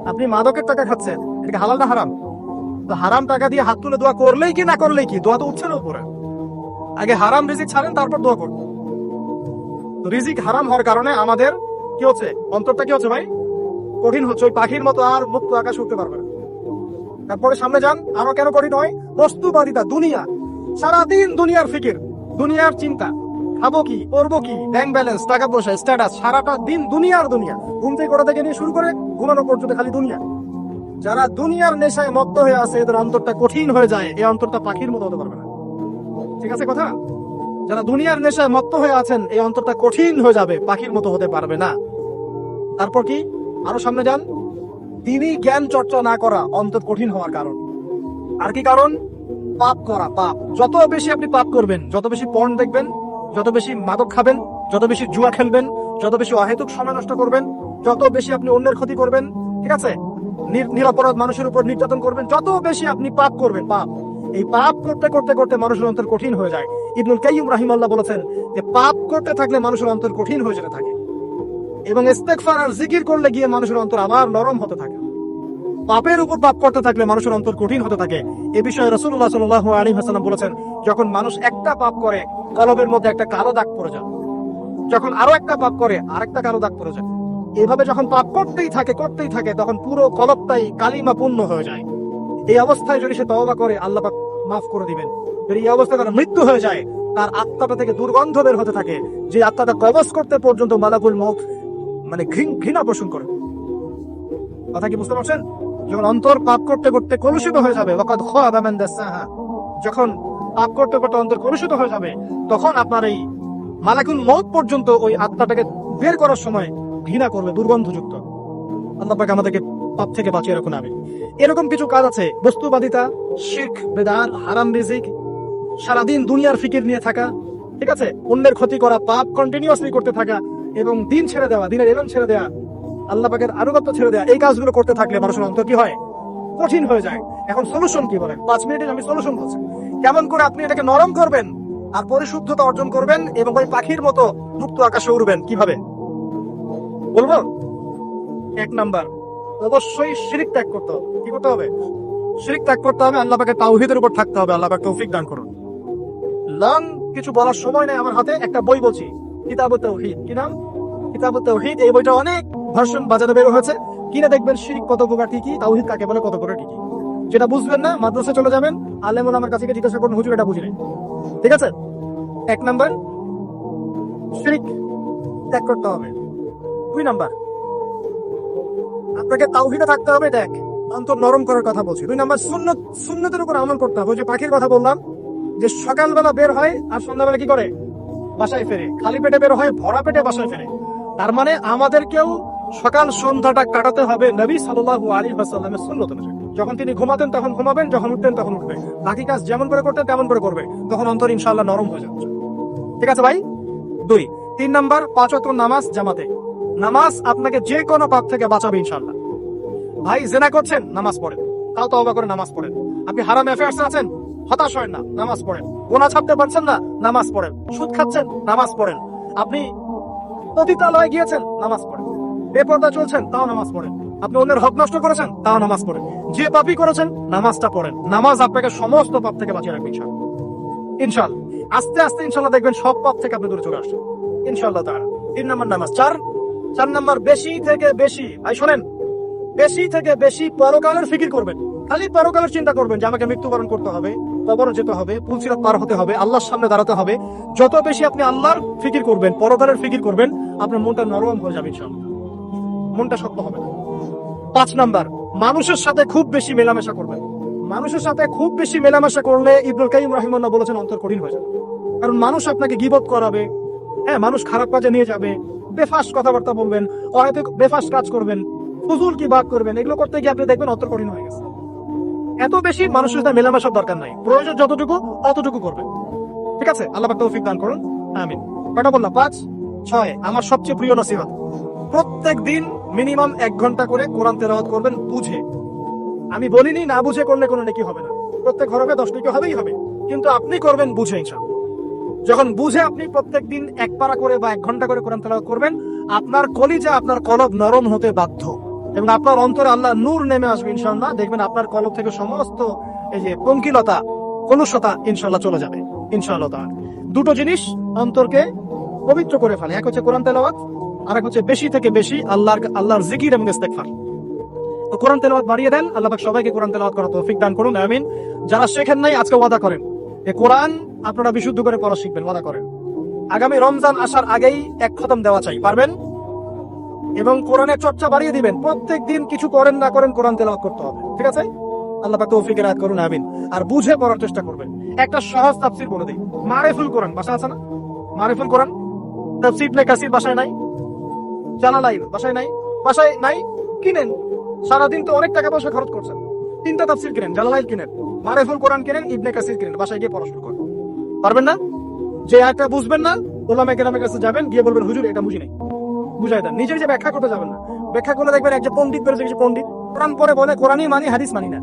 আপনি মাদকের টাকা খাচ্ছেন, এটা হালাল না হারাম? তো হারাম টাকা দিয়ে হাত তুলে দোয়া করলেই কি, না করলেই কি? দোয়া তো উঠছে না উপরে। আগে হারাম রিজিক ছাড়েন, তারপর দোয়া করুন। তো রিজিক হারাম হওয়ার কারণে আমাদের কি হচ্ছে? অন্তরটা কি হচ্ছে ভাই? কঠিন হচ্ছে। ওই পাখির মতো আর মুক্ত আকাশ উঠতে পারবে না। তারপরে সামনে যান, আরো কেন কঠিন হয়? বস্তুবাদিতা, দুনিয়া, সারাদিন দুনিয়ার ফিকির, দুনিয়ার চিন্তা, খাবো কি, করবো কি, ব্যাংক ব্যালেন্স, টাকা পয়সা, স্ট্যাটাস, সারাটা দিন দুনিয়ার দুনিয়া। ঘুম থেকে ওঠা থেকে নিয়ে শুরু করে ঘুমানো পর্যন্ত খালি দুনিয়া। যারা দুনিয়ার নেশায় মত্ত হয়ে আছে, এদের অন্তরটা কঠিন হয়ে যায়। এই অন্তরটা পাখির মতো হতে পারবে না। ঠিক আছে কথা? যারা দুনিয়ার নেশায় মত্ত হয়ে আছেন, এই অন্তরটা কঠিন হয়ে যাবে, পাখির মতো হতে পারবে না। তারপর কি? আরো সামনে যান, দিনই জ্ঞান চর্চা না করা অন্তর কঠিন হওয়ার কারণ। আর কি কারণ? পাপ করা, পাপ। যত বেশি আপনি পাপ করবেন, যত বেশি পর্ন দেখবেন, যত বেশি মাদক খাবেন, যত বেশি জুয়া খেলবেন, যত বেশি অহেতুক সময় নষ্ট করবেন, যত বেশি আপনি অন্যের ক্ষতি করবেন, ঠিক আছে, নিরপরাধ মানুষের উপর নির্যাতন করবেন, যত বেশি আপনি পাপ করবেন, পাপ, এই পাপ করতে করতে করতে মানুষের অন্তর কঠিন হয়ে যায়। ইবনুল কাইয়্যিম রাহিমাহুল্লাহ বলেছেন যে পাপ করতে থাকলে মানুষের অন্তর কঠিন হয়ে যেতে থাকে, এবং ইস্তেগফার আর জিকির করলে গিয়ে মানুষের অন্তর আবার নরম হতে থাকে। পাপের উপর পাপ করতে থাকলে মানুষের অন্তর কঠিন হতে থাকে। এ বিষয়ে রাসূলুল্লাহ সাল্লাল্লাহু আলাইহি ওয়াসাল্লাম বলেছেন, যখন মানুষ একটা পাপ করে, কলবের মধ্যে একটা কালো দাগ পড়ে যায়। যখন আরো একটা পাপ করে, আরেকটা কালো দাগ পড়ে যায়। এভাবে যখন পাপ করতেই থাকে, তখন পুরো কলবটাই কালিমা পূর্ণ হয়ে যায়। এই অবস্থায় যদি সে তওবা করে, আল্লাহ পাক মাফ করে দিবেন। যদি এই অবস্থায় তার মৃত্যু হয়ে যায়, তার আত্মাটা থেকে দুর্গন্ধ বের হতে থাকে, যে আত্মাটা কবজ করতে পর্যন্ত মালাকুল মউত মানে ঘৃণা পোষণ করে। কথা কি বুঝতে পারছেন? যখন অন্তর পাপ করতে করতে কলুষিত হয়ে যাবে, ওয়াকাদ খাবা মান দাসাহা, যখন পাপ করতে করতে অন্তর কলুষিত হয়ে যাবে, তখন আপনার এই মালাকুল মউত পর্যন্ত ওই আত্মাটাকে বের করার সময় ঘৃণা করবে, দুর্গন্ধযুক্ত। আল্লাহ পাক আমাদেরকে পাপ থেকে বাঁচিয়ে রাখুন। আমি এরকম কিছু কাজ আছে, বস্তুবাদিতা, শিরক, বেদাত, হারাম রিজিক, সারাদিন দুনিয়ার ফিকির নিয়ে থাকা, ঠিক আছে, অন্যের ক্ষতি করা, পাপ কন্টিনিউয়াসলি করতে থাকা, এবং দিন ছেড়ে দেওয়া, দিনের এলেম ছেড়ে দেওয়া, আল্লাহ পাকের আনুগত্য ছেড়ে দেওয়া। এই কাজগুলো করতে থাকলে মানুষের অন্তর কি হয়? কঠিন হয়ে যায়। এখন সলিউশন কি বলেন? 5 মিনিটে আমি সলিউশন বলছি, কেমন করে আপনি এটাকে নরম করবেন আর পরিশুদ্ধতা অর্জন করবেন, এবং ওই পাখির মতো মুক্ত আকাশে উড়বেন। কিভাবে বলবো? 1 নাম্বার, অবশ্যই শিরক ত্যাগ করতে হবে। কি করতে হবে? শিরক ত্যাগ করতে হবে। আল্লাহ পাকের তাওহীদের উপর থাকতে হবে। আল্লাহ পাক তৌফিক দান করুন। লং কিছু বলার সময় নেই আমার হাতে। একটা বই বলছি, কিতাবুত তাওহীদ। কি নাম? কিতাবুত তাওহীদ। এই বইটা অনেক ভার্সন বাজারে বের হয়েছে, কিনে দেখবেন শিরক কত প্রকার, কি কি, তাওহীদ কাকে বলে, কত প্রকার, কি কি। যেটা বুঝবেন না, মাদ্রাসায় চলে যাবেন, আলেম ওলামার কাছে গিয়ে জিজ্ঞাসা করুন, হুজুর এটা বুঝি নাই। ঠিক আছে? 1 নাম্বার, শিরক ত্যাগ করতে হবে। 2 নাম্বার, আপনাকে তাওহীদে থাকতে হবে। দেখ, অন্তর নরম করার কথা বলছি। 2 নাম্বার, সুন্নতের উপর আমল করতে হবে। ওই যে পাখির কথা বললাম, যে সকালবেলা বের হয় আর সন্ধ্যাবেলা কি করে? বাসায় ফেরে। খালি পেটে বের হয়, ভরা পেটে বাসায় ফেরে। তার মানে আমাদেরকেও সকাল সন্ধ্যাটা কাটাতে হবে নবী সাল্লাল্লাহু আলাইহি ওয়াসাল্লামের সুন্নত অনুযায়ী। যখন তিনি ঘুমাতেন তখন ঘুমাবেন, যখন উঠতেন তখন উঠবেন। বাকি কাজ যেমন করে করতেন তেমন করে করবে, তখন অন্তর ইনশাআল্লাহ নরম হয়ে যাবে। ঠিক আছে ভাই? 2। 3 নাম্বার, 5 ওয়াক্ত নামাজ জামাতে। নামাজ আপনাকে যে কোনো পাপ থেকে বাঁচাবে ইনশাআল্লাহ। ভাই জিনা করছেন, নামাজ পড়েন, তাও তওবা করে নামাজ পড়েন। আপনি হারাম অ্যাফেয়ার্সে আছেন, হতাশ হয় না, নামাজ পড়েন। গুনাহ ছাড়তে পারছেন না, নামাজ পড়েন। সুদ খাচ্ছেন, নামাজ পড়েন। আপনি পতিতালয়ে গিয়েছেন, নামাজ পড়েন। বেপরদা চলছেন, তাও নামাজ পড়েন। আপনি অন্যের হক নষ্ট করেছেন, তাও নামাজ পড়েন। যে পাপই করেছেন, নামাজটা পড়েন। নামাজ আপনাকে সমস্ত পাপ থেকে বাঁচিয়ে রাখবে ইনশাআল্লাহ। ইনশাআল্লাহ আস্তে আস্তে ইনশাআল্লাহ দেখবেন সব পাপ থেকে আপনি দূরে চলে আসছেন ইনশাআল্লাহ তাআলা। 3 নাম্বার নামাজ। 4 নাম্বার, বেশি থেকে বেশি, ভাই শোনেন, বেশি থেকে বেশি পরকালের ফিকির করবেন। খালি পরকালের চিন্তা করবেন যে আমাকে মৃত্যুবরণ করতে হবে, কবরে যেতে হবে, পুলসিরাত পার হতে হবে, আল্লাহর সামনে দাঁড়াতে হবে। যত বেশি আপনি আল্লাহর ফিকির করবেন, পরকালের ফিকির করবেন, আপনার মনটা নরম হয়ে যাবে ইনশাআল্লাহ, মনটা শক্ত হবে না। 5 নাম্বার, মানুষের সাথে খুব বেশি মেলামেশা করবেন। মানুষের সাথে খুব বেশি মেলামেশা করলে ইবনুল কাইয়্যিম রাহিমাহুল্লাহ বলেছেন অন্তর কঠিন হয়ে যাবে। কারণ মানুষ আপনাকে গীবত করাবে, হ্যাঁ, মানুষ খারাপ কাজে নিয়ে যাবে, বেফাস কথাবার্তা বলবেন, হয়তো বেফাস কাজ করবেন, ফুজুল কি বাদ করবেন। এগুলো করতে গিয়ে আপনি দেখবেন অন্তর কঠিন হয়ে গেছে। এত বেশি মানুষের সাথে মেলামেশার দরকার নাই, প্রয়োজন যতটুকু অতটুকু করবেন। ঠিক আছে? আল্লাহ পাক তৌফিক দান করুন, আমিন। কয়টা বললাম? 5, 6। আমার সবচেয়ে প্রিয় নসিহত, প্রত্যেক দিন মিনিমাম 1 ঘন্টা করে কোরআন তেলাওয়াত করবেন বুঝে। আমি বলিনি না বুঝে করলে কোনো নেকি হবে না, প্রত্যেক ঘরে 10 নেকি হবেই হবে, কিন্তু আপনি করবেন বুঝে ইনশাআল্লাহ। যখন বুঝে আপনি প্রত্যেকদিন 1 পারা করে বা 1 ঘন্টা করে কোরআন তেলাওয়াত করবেন, আপনার কলিজা আপনার কলব নরম হতে বাধ্য এবং আপনার অন্তরে আল্লাহ নূর নেমে আসবে ইনশাআল্লাহ। দেখবেন আপনার কলব থেকে সমস্ত এই যে পঙ্কিলতা, কলুষতা ইনশাআল্লাহ চলে যাবে ইনশাআল্লাহ তাআলা। দুটো জিনিস অন্তরকে পবিত্র করে ফেলে, এক হচ্ছে কোরআন তেলাওয়াত, আর এক হচ্ছে বেশি থেকে বেশি আল্লাহর জিকির এবং ইস্তেগফার। তো কোরআন তেলাওয়াত বাড়িয়ে দেন, আল্লাহ পাক সবাইকে কোরআন তেলাওয়াত করার তৌফিক দান করুন, আমিন। যারা শেখেন নাই আজকে ওয়াদা করেন এই কোরআন আপনারা বিশুদ্ধ করে পড়া শিখবেন, ওয়াদা করেন। আগামী রমজান আসার আগেই 1 খতম দেওয়া চাই, পারবেন? এবং কোরআনের চর্চা বাড়িয়ে দিবেন, প্রত্যেক দিন কিছু করেন না করেন কোরআন তেলাওয়াত করতে হবে, ঠিক আছে? আল্লাহ পাক তৌফিক এনায়েত করুন, আমিন। আর বুঝে পড়ার চেষ্টা করবেন। একটা সহজ তাফসীর বলে দেই, মারিফুল কোরআন বাসা আছে না? মারিফুল কোরআন তাফসীর ইবনে কাসির বাসায় নাই, জালালাইন বাসায় নাই, বাসায় নাই কিনেন। সারাদিন তো অনেক টাকা পয়সা খরচ করছেন, 3টা তাফসীর কিনেন, জালালাইন কিনেন, মারিফুল কোরআন কিনেন, ইবনে কাসির কিনেন, বাসায় গিয়ে পড়াশোনা করেন। পারবেন না? যে একটা বুঝবেন না, ওলামা কেরামের কাছে যাবেন, গিয়ে বলবেন হুজুর এটা বুঝি নাই, বুঝাই দেন। নিজে যে ব্যাখ্যা করতে যাবেন না, ব্যাখ্যা করলে দেখবেন এক যে পণ্ডিত বেরোছে, কিছু পণ্ডিত কোরআন পরে বলে কোরআনই মানি হাদিস মানি না,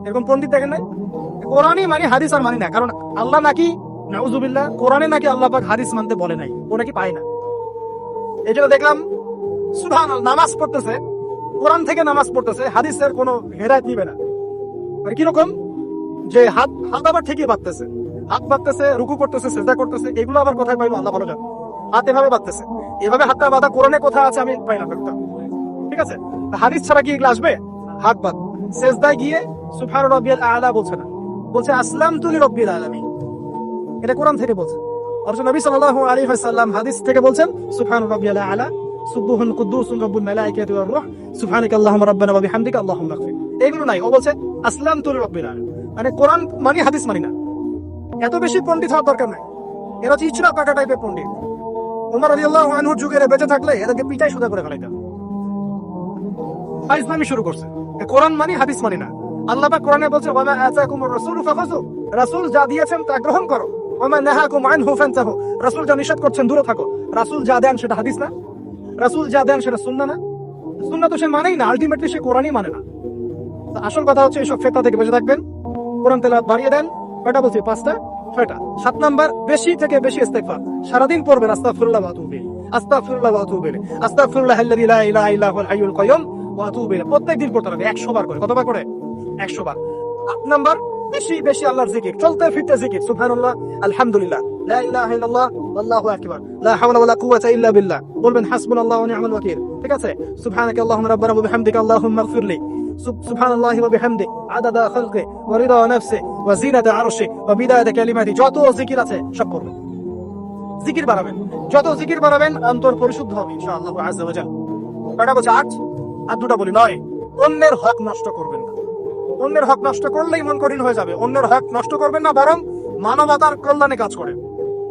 এরকম পণ্ডিত দেখেন না? কোরআনই মানি হাদিস আর মানি না, কারণ আল্লাহ নাকি নাউজুবিল্লাহ কোরআনে নাকি আল্লাহ পাক হাদিস মানতে বলে নাই, ও নাকি পায় না। এই জন্য দেখলাম সুবহানাল্লাহ নামাজ পড়তেছে, কোরআন থেকে নামাজ পড়তেছে, হাদিসের কোনো হেদায়েত নিবে না। মানে কিরকম যে হাত আবার ঠিকই বাঁধতেছে, হাত বাঁধতেছে, রুকু করতেছে, সিজদা করতেছে, এগুলো আবার কোথায় পাইলো আল্লাহ ভালো জানে। হাত এভাবে বাঁধতেছে, এভাবে হাতটা বাঁধা কোরআনে কোথায় আছে আমি পাইলাম একটা, ঠিক আছে? হাদিস ছাড়া কি এগুলো আসবে? হাত বাঁধ, সিজদায় গিয়ে সুবহান রাব্বিয়াল আ'লা বলছে না, বলছে আসলামতু লিরাব্বিল আলামিন, এটা কোরআন থেকে বলছে। অথচ নবী সাল্লাল্লাহু আলাইহি ওয়াসাল্লাম হাদিস থেকে বলছেন সুবহান রাব্বিয়াল আ'লা, সুবহুন কুদ্দুসুন রাব্বুল মালাইকাতি ওয়ার রূহ, সুবহানাকাল্লাহুম্মা রাব্বানা ওয়া বিহামদিকা আল্লাহুম্মা ইগফির। এগুলো নাই, ও বলছে আসলামতু লিরাব্বিল আলামিন, মানে কোরআন মানি হাদিস মানি না। এত বেশি পণ্ডিত হওয়ার দরকার নাই, এরা হচ্ছে ইচরা পাকা টাইপের পণ্ডিত। ওমর রাদিয়াল্লাহু আনহুর যুগে বেঁচে থাকলে এদেরকে পিটাই সুদা করে ফেলাইতাম। ফাইজলামি শুরু করছে, কোরআন মানি হাদিস মানি না। আল্লাহ পাক কোরআনে বলছে ওয়া মা আতাকুমুর রাসূলু ফাখাযু, রাসূল যা দিয়েছেন তা গ্রহণ করো, ওয়া মা নাহাকুম আনহু ফান্তাহু, রাসূল যা নিষেধ করছেন দূরে থাকো। রাসূল যা দেন সেটা হাদিস না, রাসূল যা দেন সেটা সুন্নাহ না, সুন্নাহ তো সে মানেই না, আলটিমেটলি সে কোরআনই মানে না। তো আসল কথা হচ্ছে এইসব ফিতনা থেকে বেঁচে থাকবেন, কোরআন তেলাওয়াত বাড়িয়ে দেন। কয়টা বলছি? 5টা, 6টা। 7 নাম্বার, বেশি থেকে বেশি ইস্তেগফার সারাদিন পড়বেন, আস্তাগফিরুল্লাহ ওয়া আতুবু ইলাইহি, আস্তাগফিরুল্লাহ ওয়া আতুবু ইলাইহি, আস্তাগফিরুল্লাহাল্লাযী লা ইলাহা ইল্লা হুয়াল হাইয়ুল কাইয়্যুম ওয়া আতুবু ইলাইহি। প্রত্যেকদিন পড়তে হবে 100 বার করে। কতবার করে? 100 বার। 8 নাম্বার, বেশি বেশি আল্লাহর জিকির, চলতে ফিরতে জিকির, সুবহানাল্লাহ, আলহামদুলিল্লাহ, লা ইলাহা ইল্লাল্লাহ, আল্লাহু আকবার, লা হাওলা ওয়ালা কুওয়াতা ইল্লা বিল্লাহ। বলবেন হাসবুনাল্লাহু ওয়া নি'মাল ওয়াকিল, ঠিক আছে? সুবহানাকাল্লাহুম্মা রাব্বানা ওয়া বিহামদিকা আল্লাহুম্মা ইগফিরলি, সুবহানাল্লাহি ওয়া বিহামদি, আদাদা খালকি ওয়া রিদা নাফসি ওয়া জিনাতা আরশি ওয়া বিদায়াতা কালিমাতি। যত জিকির আছে সব করবেন, জিকির বাড়াবেন। যত জিকির বাড়াবেন অন্তর পরিশুদ্ধ হবে ইনশাআল্লাহ আযজা ওয়া জাল। কয়টা বলছে? 8। আর 2টা বলি 9। অন্যের হক নষ্ট করবেন না। অন্যের হক নষ্ট করলেই মন কঠিন হয়ে যাবে। অন্যের হক নষ্ট করবেন না, বরং মানবতার কল্যাণে কাজ করেন।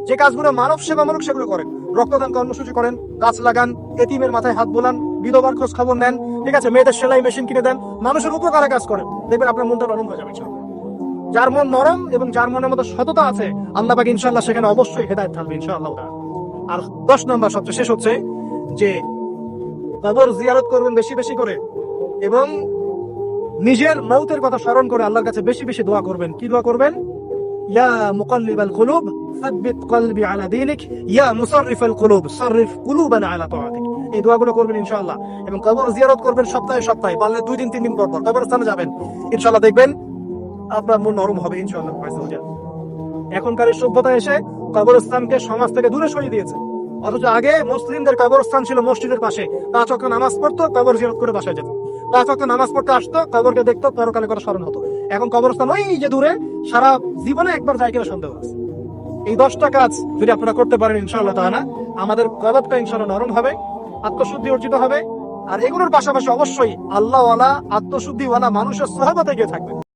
যে কাজগুলো মানব সেবামূলক সেগুলো করেন। রক্তদান কর্মসূচি করেন, গাছ লাগান, এতিমের মাথায় হাত বোলান, বিধবার খোঁজ খবর নেন, ঠিক আছে? মেয়েদের সেলাই মেশিন কিনে দেন, মানুষের উপকারে কাজ করেন, দেখবেন আপনার মনটা নরম হয়ে যাবে ইনশাআল্লাহ। যার মন নরম এবং যার মনের মধ্যে সততা আছে, আল্লাহ পাক ইনশাআল্লাহ সেখানে অবশ্যই হেদায়েত থাকবে ইনশাআল্লাহ। আর 10 নম্বর সবচেয়ে শেষ হচ্ছে যে কবর জিয়ারত করবেন বেশি বেশি করে, এবং নিজের মৌতের কথা স্মরণ করে আল্লাহর কাছে বেশি বেশি দোয়া করবেন। কি দোয়া করবেন? ইয়া মুকাল্লিবাল কুলুব সাব্বিত কলবি আলা দীনিক, ইয়া মুসাররিফাল কুলুব সাররিফ কুলুবানা আলা তাআতিক। এই দোয়াগুলো করবেন ইনশাআল্লাহ। এবং কবর জিয়ারত করবেন সপ্তাহে সপ্তাহে, পারলে 2 দিন 3 দিন পর পর কবরস্থানে যাবেন, ইনশাআল্লাহ দেখবেন আপনার মন নরম হবে ইনশাআল্লাহ। এখনকার এই সভ্যতা এসে কবরস্থানকে সমাজ থেকে দূরে সরিয়ে দিয়েছে। অথচ আগে মুসলিমদের কবরস্থান ছিল মসজিদের পাশে, 5 ওয়াক্ত নামাজ পড়তো, কবর জিয়ারত করে বাসায় যেত, 5 ওয়াক্ত নামাজ পড়তে আসতো, কবরকে দেখতো, পরকালে করে স্মরণ হতো। এখন কবরস্থান ওই যে দূরে, সারা জীবনে একবার যায় কিনা সন্দেহ আছে। এই 10টা কাজ যদি আপনারা করতে পারেন ইনশাআল্লাহ তাআলা, আমাদের কলবটা ইনশাআল্লাহ নরম হবে, আত্মশুদ্ধি অর্জিত হবে। আর এগুলোর পাশাপাশি অবশ্যই আল্লাহওয়ালা, আত্মশুদ্ধিওয়ালা মানুষের সহবতে গিয়ে থাকবে।